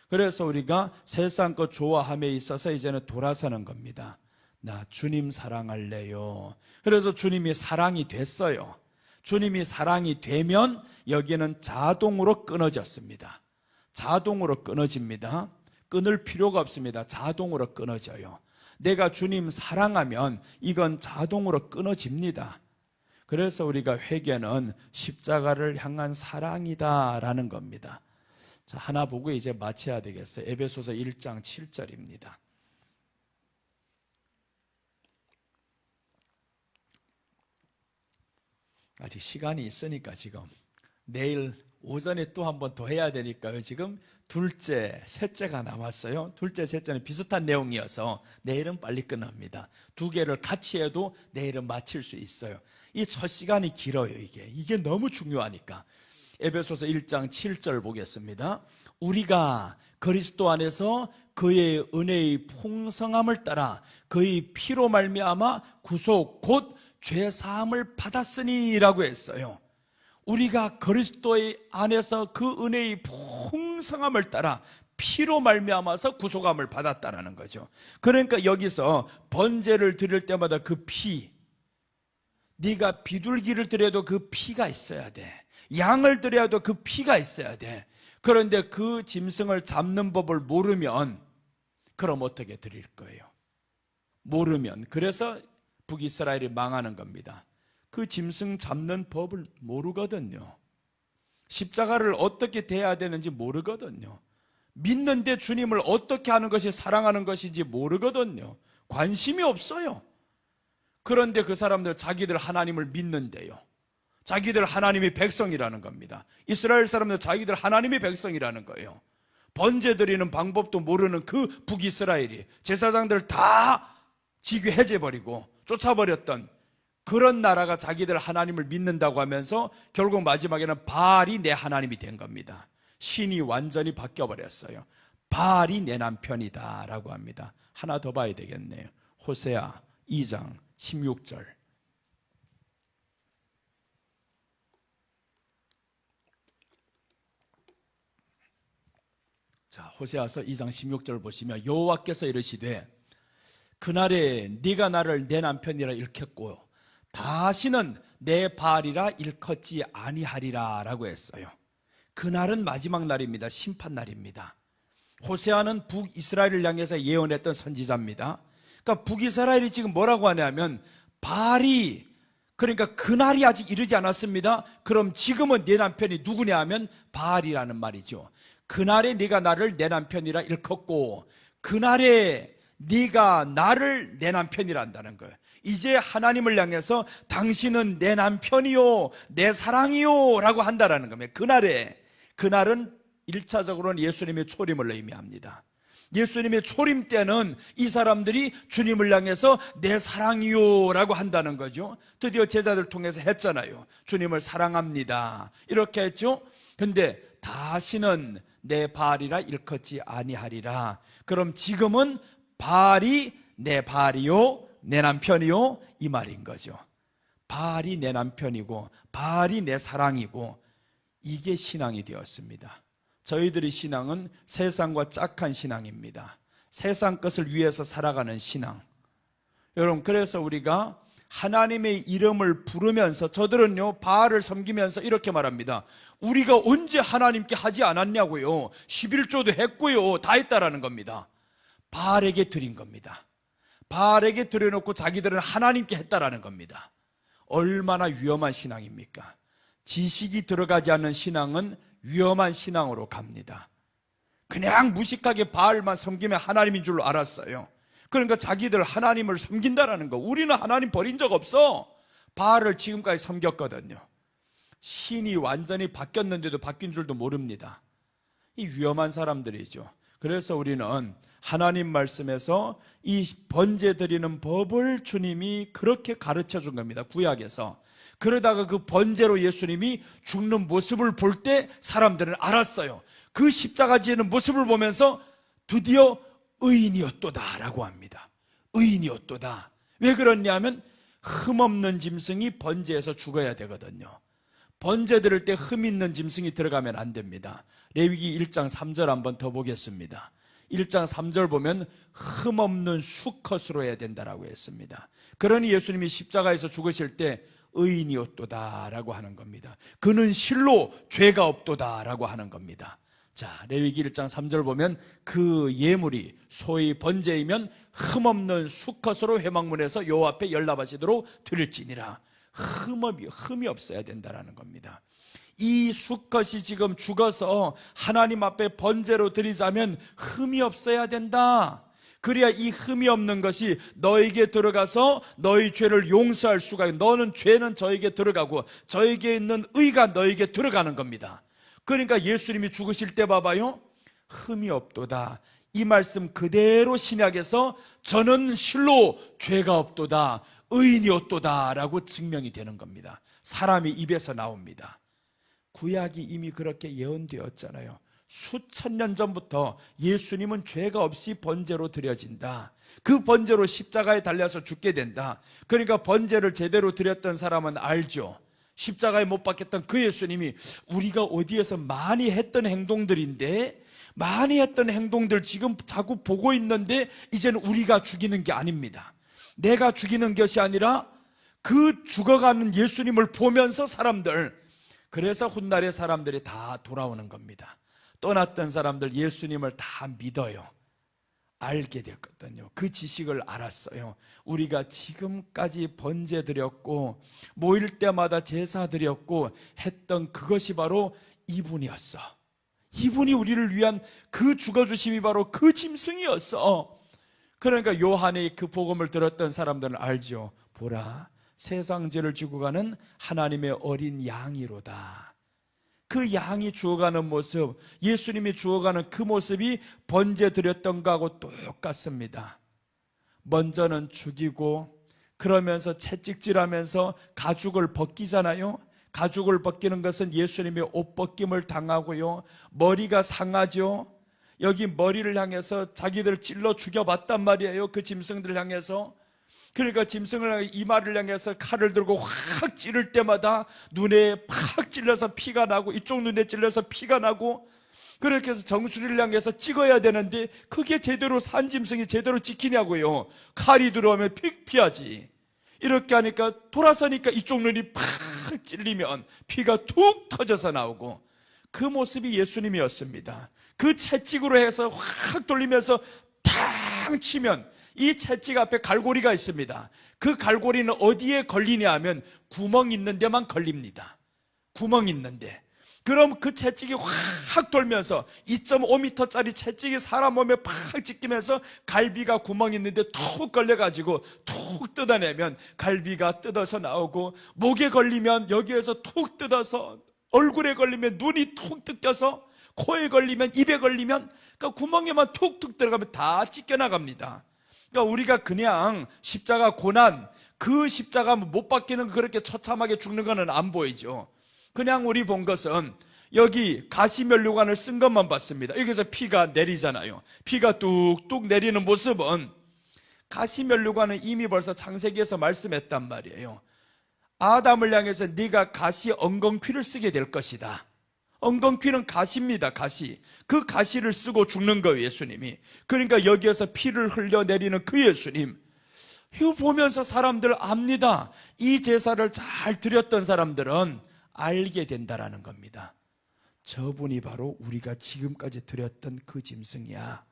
그래서 우리가 세상 것 좋아함에 있어서 이제는 돌아서는 겁니다. 나 주님 사랑할래요. 그래서 주님이 사랑이 됐어요. 주님이 사랑이 되면 여기는 자동으로 끊어졌습니다. 자동으로 끊어집니다. 끊을 필요가 없습니다. 자동으로 끊어져요. 내가 주님 사랑하면 이건 자동으로 끊어집니다. 그래서 우리가 회개는 십자가를 향한 사랑이다라는 겁니다. 자, 하나 보고 이제 마쳐야 되겠어요. 에베소서 1장 7절입니다. 아직 시간이 있으니까 지금 내일 오전에 또 한 번 더 해야 되니까요. 지금 둘째, 셋째가 남았어요. 둘째, 셋째는 비슷한 내용이어서 내일은 빨리 끝납니다. 두 개를 같이 해도 내일은 마칠 수 있어요. 이 첫 시간이 길어요. 이게 너무 중요하니까. 에베소서 1장 7절 보겠습니다. 우리가 그리스도 안에서 그의 은혜의 풍성함을 따라 그의 피로 말미암아 구속 곧 죄사함을 받았으니라고 했어요. 우리가 그리스도의 안에서 그 은혜의 풍성함을 따라 피로 말미암아서 구속함을 받았다는 거죠. 그러니까 여기서 번제를 드릴 때마다 그 피, 네가 비둘기를 드려도 그 피가 있어야 돼. 양을 드려도 그 피가 있어야 돼. 그런데 그 짐승을 잡는 법을 모르면 그럼 어떻게 드릴 거예요? 모르면. 그래서 북이스라엘이 망하는 겁니다. 그 짐승 잡는 법을 모르거든요. 십자가를 어떻게 대해야 되는지 모르거든요. 믿는데 주님을 어떻게 하는 것이 사랑하는 것인지 모르거든요. 관심이 없어요. 그런데 그 사람들 자기들 하나님을 믿는데요. 자기들 하나님이 백성이라는 겁니다. 이스라엘 사람들 자기들 하나님이 백성이라는 거예요. 번제 드리는 방법도 모르는 그 북이스라엘이 제사장들 다 지괴해제버리고 쫓아버렸던 그런 나라가 자기들 하나님을 믿는다고 하면서 결국 마지막에는 바알이 내 하나님이 된 겁니다. 신이 완전히 바뀌어버렸어요. 바알이 내 남편이다 라고 합니다. 하나 더 봐야 되겠네요. 호세아 2장 16절. 자, 호세아서 2장 16절 보시면 여호와께서 이르시되 그날에 네가 나를 내 남편이라 일컫고 다시는 내 바알이라 일컫지 아니하리라 라고 했어요. 그날은 마지막 날입니다. 심판날입니다. 호세아는 북이스라엘을 향해서 예언했던 선지자입니다. 그러니까 북이스라엘이 지금 뭐라고 하냐면 바알이, 그러니까 그날이 아직 이르지 않았습니다. 그럼 지금은 내 남편이 누구냐 하면 바알이라는 말이죠. 그날에 네가 나를 내 남편이라 일컫고 그날에 네가 나를 내 남편이라 한다는 거예요. 이제 하나님을 향해서 당신은 내 남편이요 내 사랑이요 라고 한다라는 겁니다. 그날은 1차적으로는 예수님의 초림을 의미합니다. 예수님의 초림 때는 이 사람들이 주님을 향해서 내 사랑이요 라고 한다는 거죠. 드디어 제자들 통해서 했잖아요. 주님을 사랑합니다 이렇게 했죠. 근데 다시는 내 바알이라 일컫지 아니하리라. 그럼 지금은 바알이 내 바알이요 내 남편이요 이 말인 거죠. 바알이 내 남편이고 바알이 내 사랑이고 이게 신앙이 되었습니다. 저희들의 신앙은 세상과 짝한 신앙입니다. 세상 것을 위해서 살아가는 신앙. 여러분, 그래서 우리가 하나님의 이름을 부르면서 저들은요 바알을 섬기면서 이렇게 말합니다. 우리가 언제 하나님께 하지 않았냐고요. 11조도 했고요. 다 했다라는 겁니다. 바알에게 드린 겁니다. 바알에게 드려놓고 자기들은 하나님께 했다라는 겁니다. 얼마나 위험한 신앙입니까? 지식이 들어가지 않는 신앙은 위험한 신앙으로 갑니다. 그냥 무식하게 바알만 섬기면 하나님인 줄로 알았어요. 그러니까 자기들 하나님을 섬긴다라는 거. 우리는 하나님 버린 적 없어. 바알을 지금까지 섬겼거든요. 신이 완전히 바뀌었는데도 바뀐 줄도 모릅니다. 이 위험한 사람들이죠. 그래서 우리는 하나님 말씀에서 이 번제 드리는 법을 주님이 그렇게 가르쳐 준 겁니다. 구약에서. 그러다가 그 번제로 예수님이 죽는 모습을 볼 때 사람들은 알았어요. 그 십자가 지는 모습을 보면서 드디어 의인이었도다 라고 합니다. 의인이었도다. 왜 그러냐면 흠없는 짐승이 번제에서 죽어야 되거든요. 번제 드릴 때 흠 있는 짐승이 들어가면 안 됩니다. 레위기 1장 3절 한번 더 보겠습니다. 1장 3절 보면 흠없는 수컷으로 해야 된다라고 했습니다. 그러니 예수님이 십자가에서 죽으실 때 의인이었도다 라고 하는 겁니다. 그는 실로 죄가 없도다 라고 하는 겁니다. 자, 레위기 1장 3절 보면 그 예물이 소위 번제이면 흠없는 수컷으로 회막문에서 여호와 앞에 열납하시도록 드릴지니라. 흠이 없어야 된다는 겁니다. 이 수컷이 지금 죽어서 하나님 앞에 번제로 드리자면 흠이 없어야 된다. 그래야 이 흠이 없는 것이 너에게 들어가서 너희 죄를 용서할 수가 있고, 너는 죄는 저에게 들어가고 저에게 있는 의가 너에게 들어가는 겁니다. 그러니까 예수님이 죽으실 때 봐봐요, 흠이 없도다. 이 말씀 그대로 신약에서 저는 실로 죄가 없도다, 의인이었도다 라고 증명이 되는 겁니다. 사람이 입에서 나옵니다. 구약이 이미 그렇게 예언되었잖아요. 수천 년 전부터 예수님은 죄가 없이 번제로 드려진다. 그 번제로 십자가에 달려서 죽게 된다. 그러니까 번제를 제대로 드렸던 사람은 알죠. 십자가에 못 박혔던 그 예수님이 우리가 어디에서 많이 했던 행동들인데, 많이 했던 행동들 지금 자꾸 보고 있는데 이제는 우리가 죽이는 게 아닙니다. 내가 죽이는 것이 아니라 그 죽어가는 예수님을 보면서 사람들, 그래서 훗날에 사람들이 다 돌아오는 겁니다. 떠났던 사람들 예수님을 다 믿어요. 알게 됐거든요. 그 지식을 알았어요. 우리가 지금까지 번제 드렸고 모일 때마다 제사 드렸고 했던 그것이 바로 이분이었어. 이분이 우리를 위한 그 죽어주심이 바로 그 짐승이었어. 그러니까 요한의 그 복음을 들었던 사람들은 알죠. 보라, 세상 죄를 지고 가는 하나님의 어린 양이로다. 그 양이 죽어가는 모습, 예수님이 죽어가는 그 모습이 번제 드렸던 거하고 똑같습니다. 먼저는 죽이고 그러면서 채찍질하면서 가죽을 벗기잖아요. 가죽을 벗기는 것은 예수님의 옷 벗김을 당하고요, 머리가 상하죠. 여기 머리를 향해서 자기들 찔러 죽여봤단 말이에요. 그 짐승들을 향해서. 그러니까 짐승을 향해 이마를 향해서 칼을 들고 확 찌를 때마다 눈에 팍 찔러서 피가 나고 이쪽 눈에 찔러서 피가 나고, 그렇게 해서 정수리를 향해서 찍어야 되는데 그게 제대로 산 짐승이 제대로 찍히냐고요. 칼이 들어오면 피하지. 이렇게 하니까 돌아서니까 이쪽 눈이 팍 찔리면 피가 툭 터져서 나오고, 그 모습이 예수님이었습니다. 그 채찍으로 해서 확 돌리면서 탕 치면 이 채찍 앞에 갈고리가 있습니다. 그 갈고리는 어디에 걸리냐 하면 구멍 있는 데만 걸립니다. 구멍 있는데. 그럼 그 채찍이 확 돌면서 2.5m짜리 채찍이 사람 몸에 팍 찍히면서 갈비가 구멍 있는데 툭 걸려가지고 툭 뜯어내면 갈비가 뜯어서 나오고, 목에 걸리면 여기에서 툭 뜯어서, 얼굴에 걸리면 눈이 툭 뜯겨서, 코에 걸리면, 입에 걸리면, 그러니까 구멍에만 툭툭 들어가면 다 찢겨나갑니다. 그러니까 우리가 그냥 십자가 고난, 그 십자가 못 박히는 그렇게 처참하게 죽는 거는 안 보이죠. 그냥 우리 본 것은 여기 가시면류관을 쓴 것만 봤습니다. 여기서 피가 내리잖아요. 피가 뚝뚝 내리는 모습은, 가시면류관은 이미 벌써 창세기에서 말씀했단 말이에요. 아담을 향해서 네가 가시 엉겅퀴를 쓰게 될 것이다. 엉겅퀴는 가시입니다. 가시. 그 가시를 쓰고 죽는 거예요, 예수님이. 그러니까 여기에서 피를 흘려내리는 그 예수님, 이거 보면서 사람들 압니다. 이 제사를 잘 드렸던 사람들은 알게 된다라는 겁니다. 저분이 바로 우리가 지금까지 드렸던 그 짐승이야.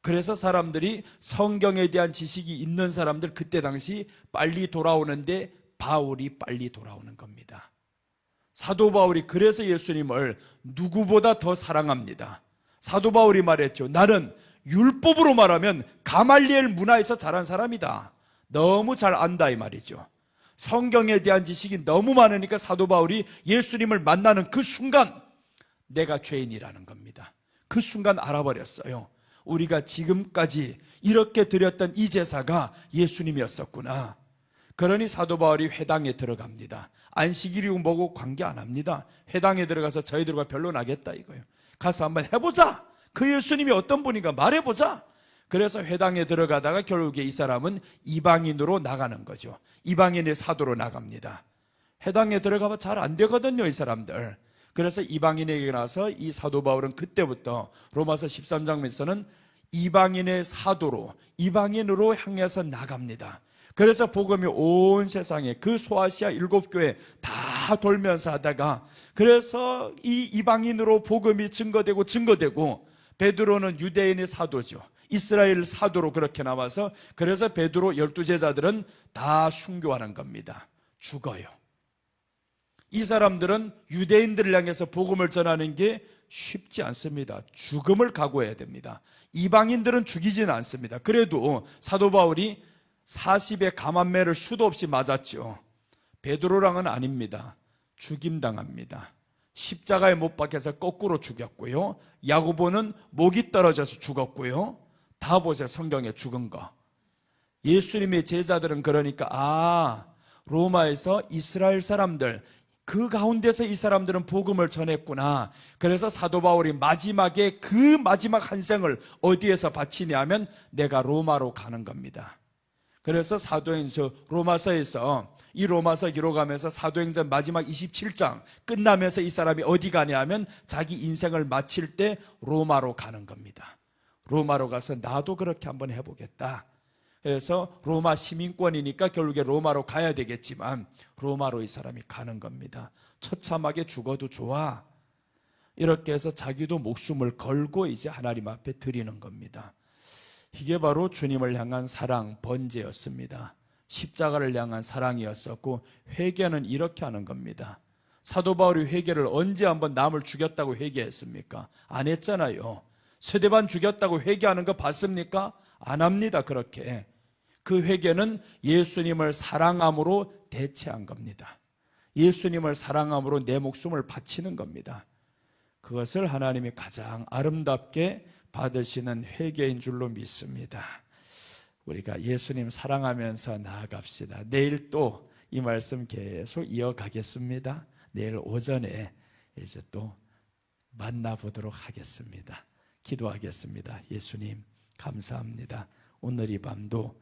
그래서 사람들이 성경에 대한 지식이 있는 사람들, 그때 당시 빨리 돌아오는데 바울이 빨리 돌아오는 겁니다. 사도 바울이 그래서 예수님을 누구보다 더 사랑합니다. 사도 바울이 말했죠. 나는 율법으로 말하면 가말리엘 문화에서 자란 사람이다. 너무 잘 안다 이 말이죠. 성경에 대한 지식이 너무 많으니까 사도 바울이 예수님을 만나는 그 순간 내가 죄인이라는 겁니다. 그 순간 알아버렸어요. 우리가 지금까지 이렇게 드렸던 이 제사가 예수님이었었구나. 그러니 사도 바울이 회당에 들어갑니다. 안식일이고 뭐고 관계 안 합니다. 회당에 들어가서 저희들과 변론하겠다 이거예요. 가서 한번 해보자. 그 예수님이 어떤 분인가 말해보자. 그래서 회당에 들어가다가 결국에 이 사람은 이방인으로 나가는 거죠. 이방인의 사도로 나갑니다. 회당에 들어가면 잘 안 되거든요, 이 사람들. 그래서 이방인에게 나서 이 사도 바울은 그때부터 로마서 13장에서는 이방인의 사도로, 이방인으로 향해서 나갑니다. 그래서 복음이 온 세상에 그 소아시아 7교회 다 돌면서 하다가, 그래서 이 이방인으로 복음이 증거되고 베드로는 유대인의 사도죠. 이스라엘 사도로 그렇게 나와서, 그래서 베드로 12제자들은 다 순교하는 겁니다. 죽어요. 이 사람들은 유대인들을 향해서 복음을 전하는 게 쉽지 않습니다. 죽음을 각오해야 됩니다. 이방인들은 죽이지는 않습니다. 그래도 사도 바울이 40의 감한매를 수도 없이 맞았죠. 베드로랑은 아닙니다. 죽임당합니다. 십자가에 못 박혀서 거꾸로 죽였고요. 야고보는 목이 떨어져서 죽었고요. 다 보세요, 성경에 죽은 거. 예수님의 제자들은 그러니까 로마에서 이스라엘 사람들, 그 가운데서 이 사람들은 복음을 전했구나. 그래서 사도 바울이 마지막에 그 마지막 한 생을 어디에서 바치냐면 내가 로마로 가는 겁니다. 그래서 로마서에서 이 로마서 기록하면서 사도행전 마지막 27장 끝나면서 이 사람이 어디 가냐면 자기 인생을 마칠 때 로마로 가는 겁니다. 로마로 가서 나도 그렇게 한번 해보겠다. 그래서 로마 시민권이니까 결국에 로마로 가야 되겠지만 로마로 이 사람이 가는 겁니다. 처참하게 죽어도 좋아. 이렇게 해서 자기도 목숨을 걸고 이제 하나님 앞에 드리는 겁니다. 이게 바로 주님을 향한 사랑, 번제였습니다. 십자가를 향한 사랑이었었고, 회개는 이렇게 하는 겁니다. 사도 바울이 회개를 언제 한번 남을 죽였다고 회개했습니까? 안 했잖아요. 스데반 죽였다고 회개하는 거 봤습니까? 안 합니다. 그렇게. 그 회개는 예수님을 사랑함으로 대체한 겁니다. 예수님을 사랑함으로 내 목숨을 바치는 겁니다. 그것을 하나님이 가장 아름답게 받으시는 회개인 줄로 믿습니다. 우리가 예수님 사랑하면서 나아갑시다. 내일 또 이 말씀 계속 이어가겠습니다. 내일 오전에 이제 또 만나보도록 하겠습니다. 기도하겠습니다. 예수님 감사합니다. 오늘 이 밤도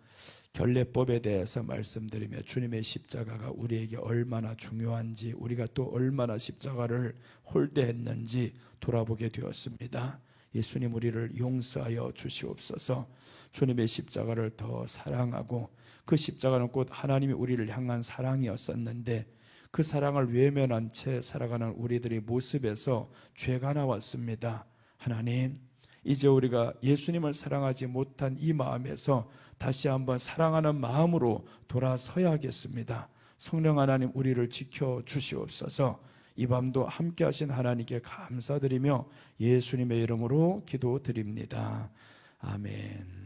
결례법에 대해서 말씀드리며 주님의 십자가가 우리에게 얼마나 중요한지, 우리가 또 얼마나 십자가를 홀대했는지 돌아보게 되었습니다. 예수님, 우리를 용서하여 주시옵소서. 주님의 십자가를 더 사랑하고, 그 십자가는 곧 하나님이 우리를 향한 사랑이었었는데 그 사랑을 외면한 채 살아가는 우리들의 모습에서 죄가 나왔습니다. 하나님, 이제 우리가 예수님을 사랑하지 못한 이 마음에서 다시 한번 사랑하는 마음으로 돌아서야겠습니다. 성령 하나님, 우리를 지켜주시옵소서. 이 밤도 함께 하신 하나님께 감사드리며 예수님의 이름으로 기도드립니다. 아멘.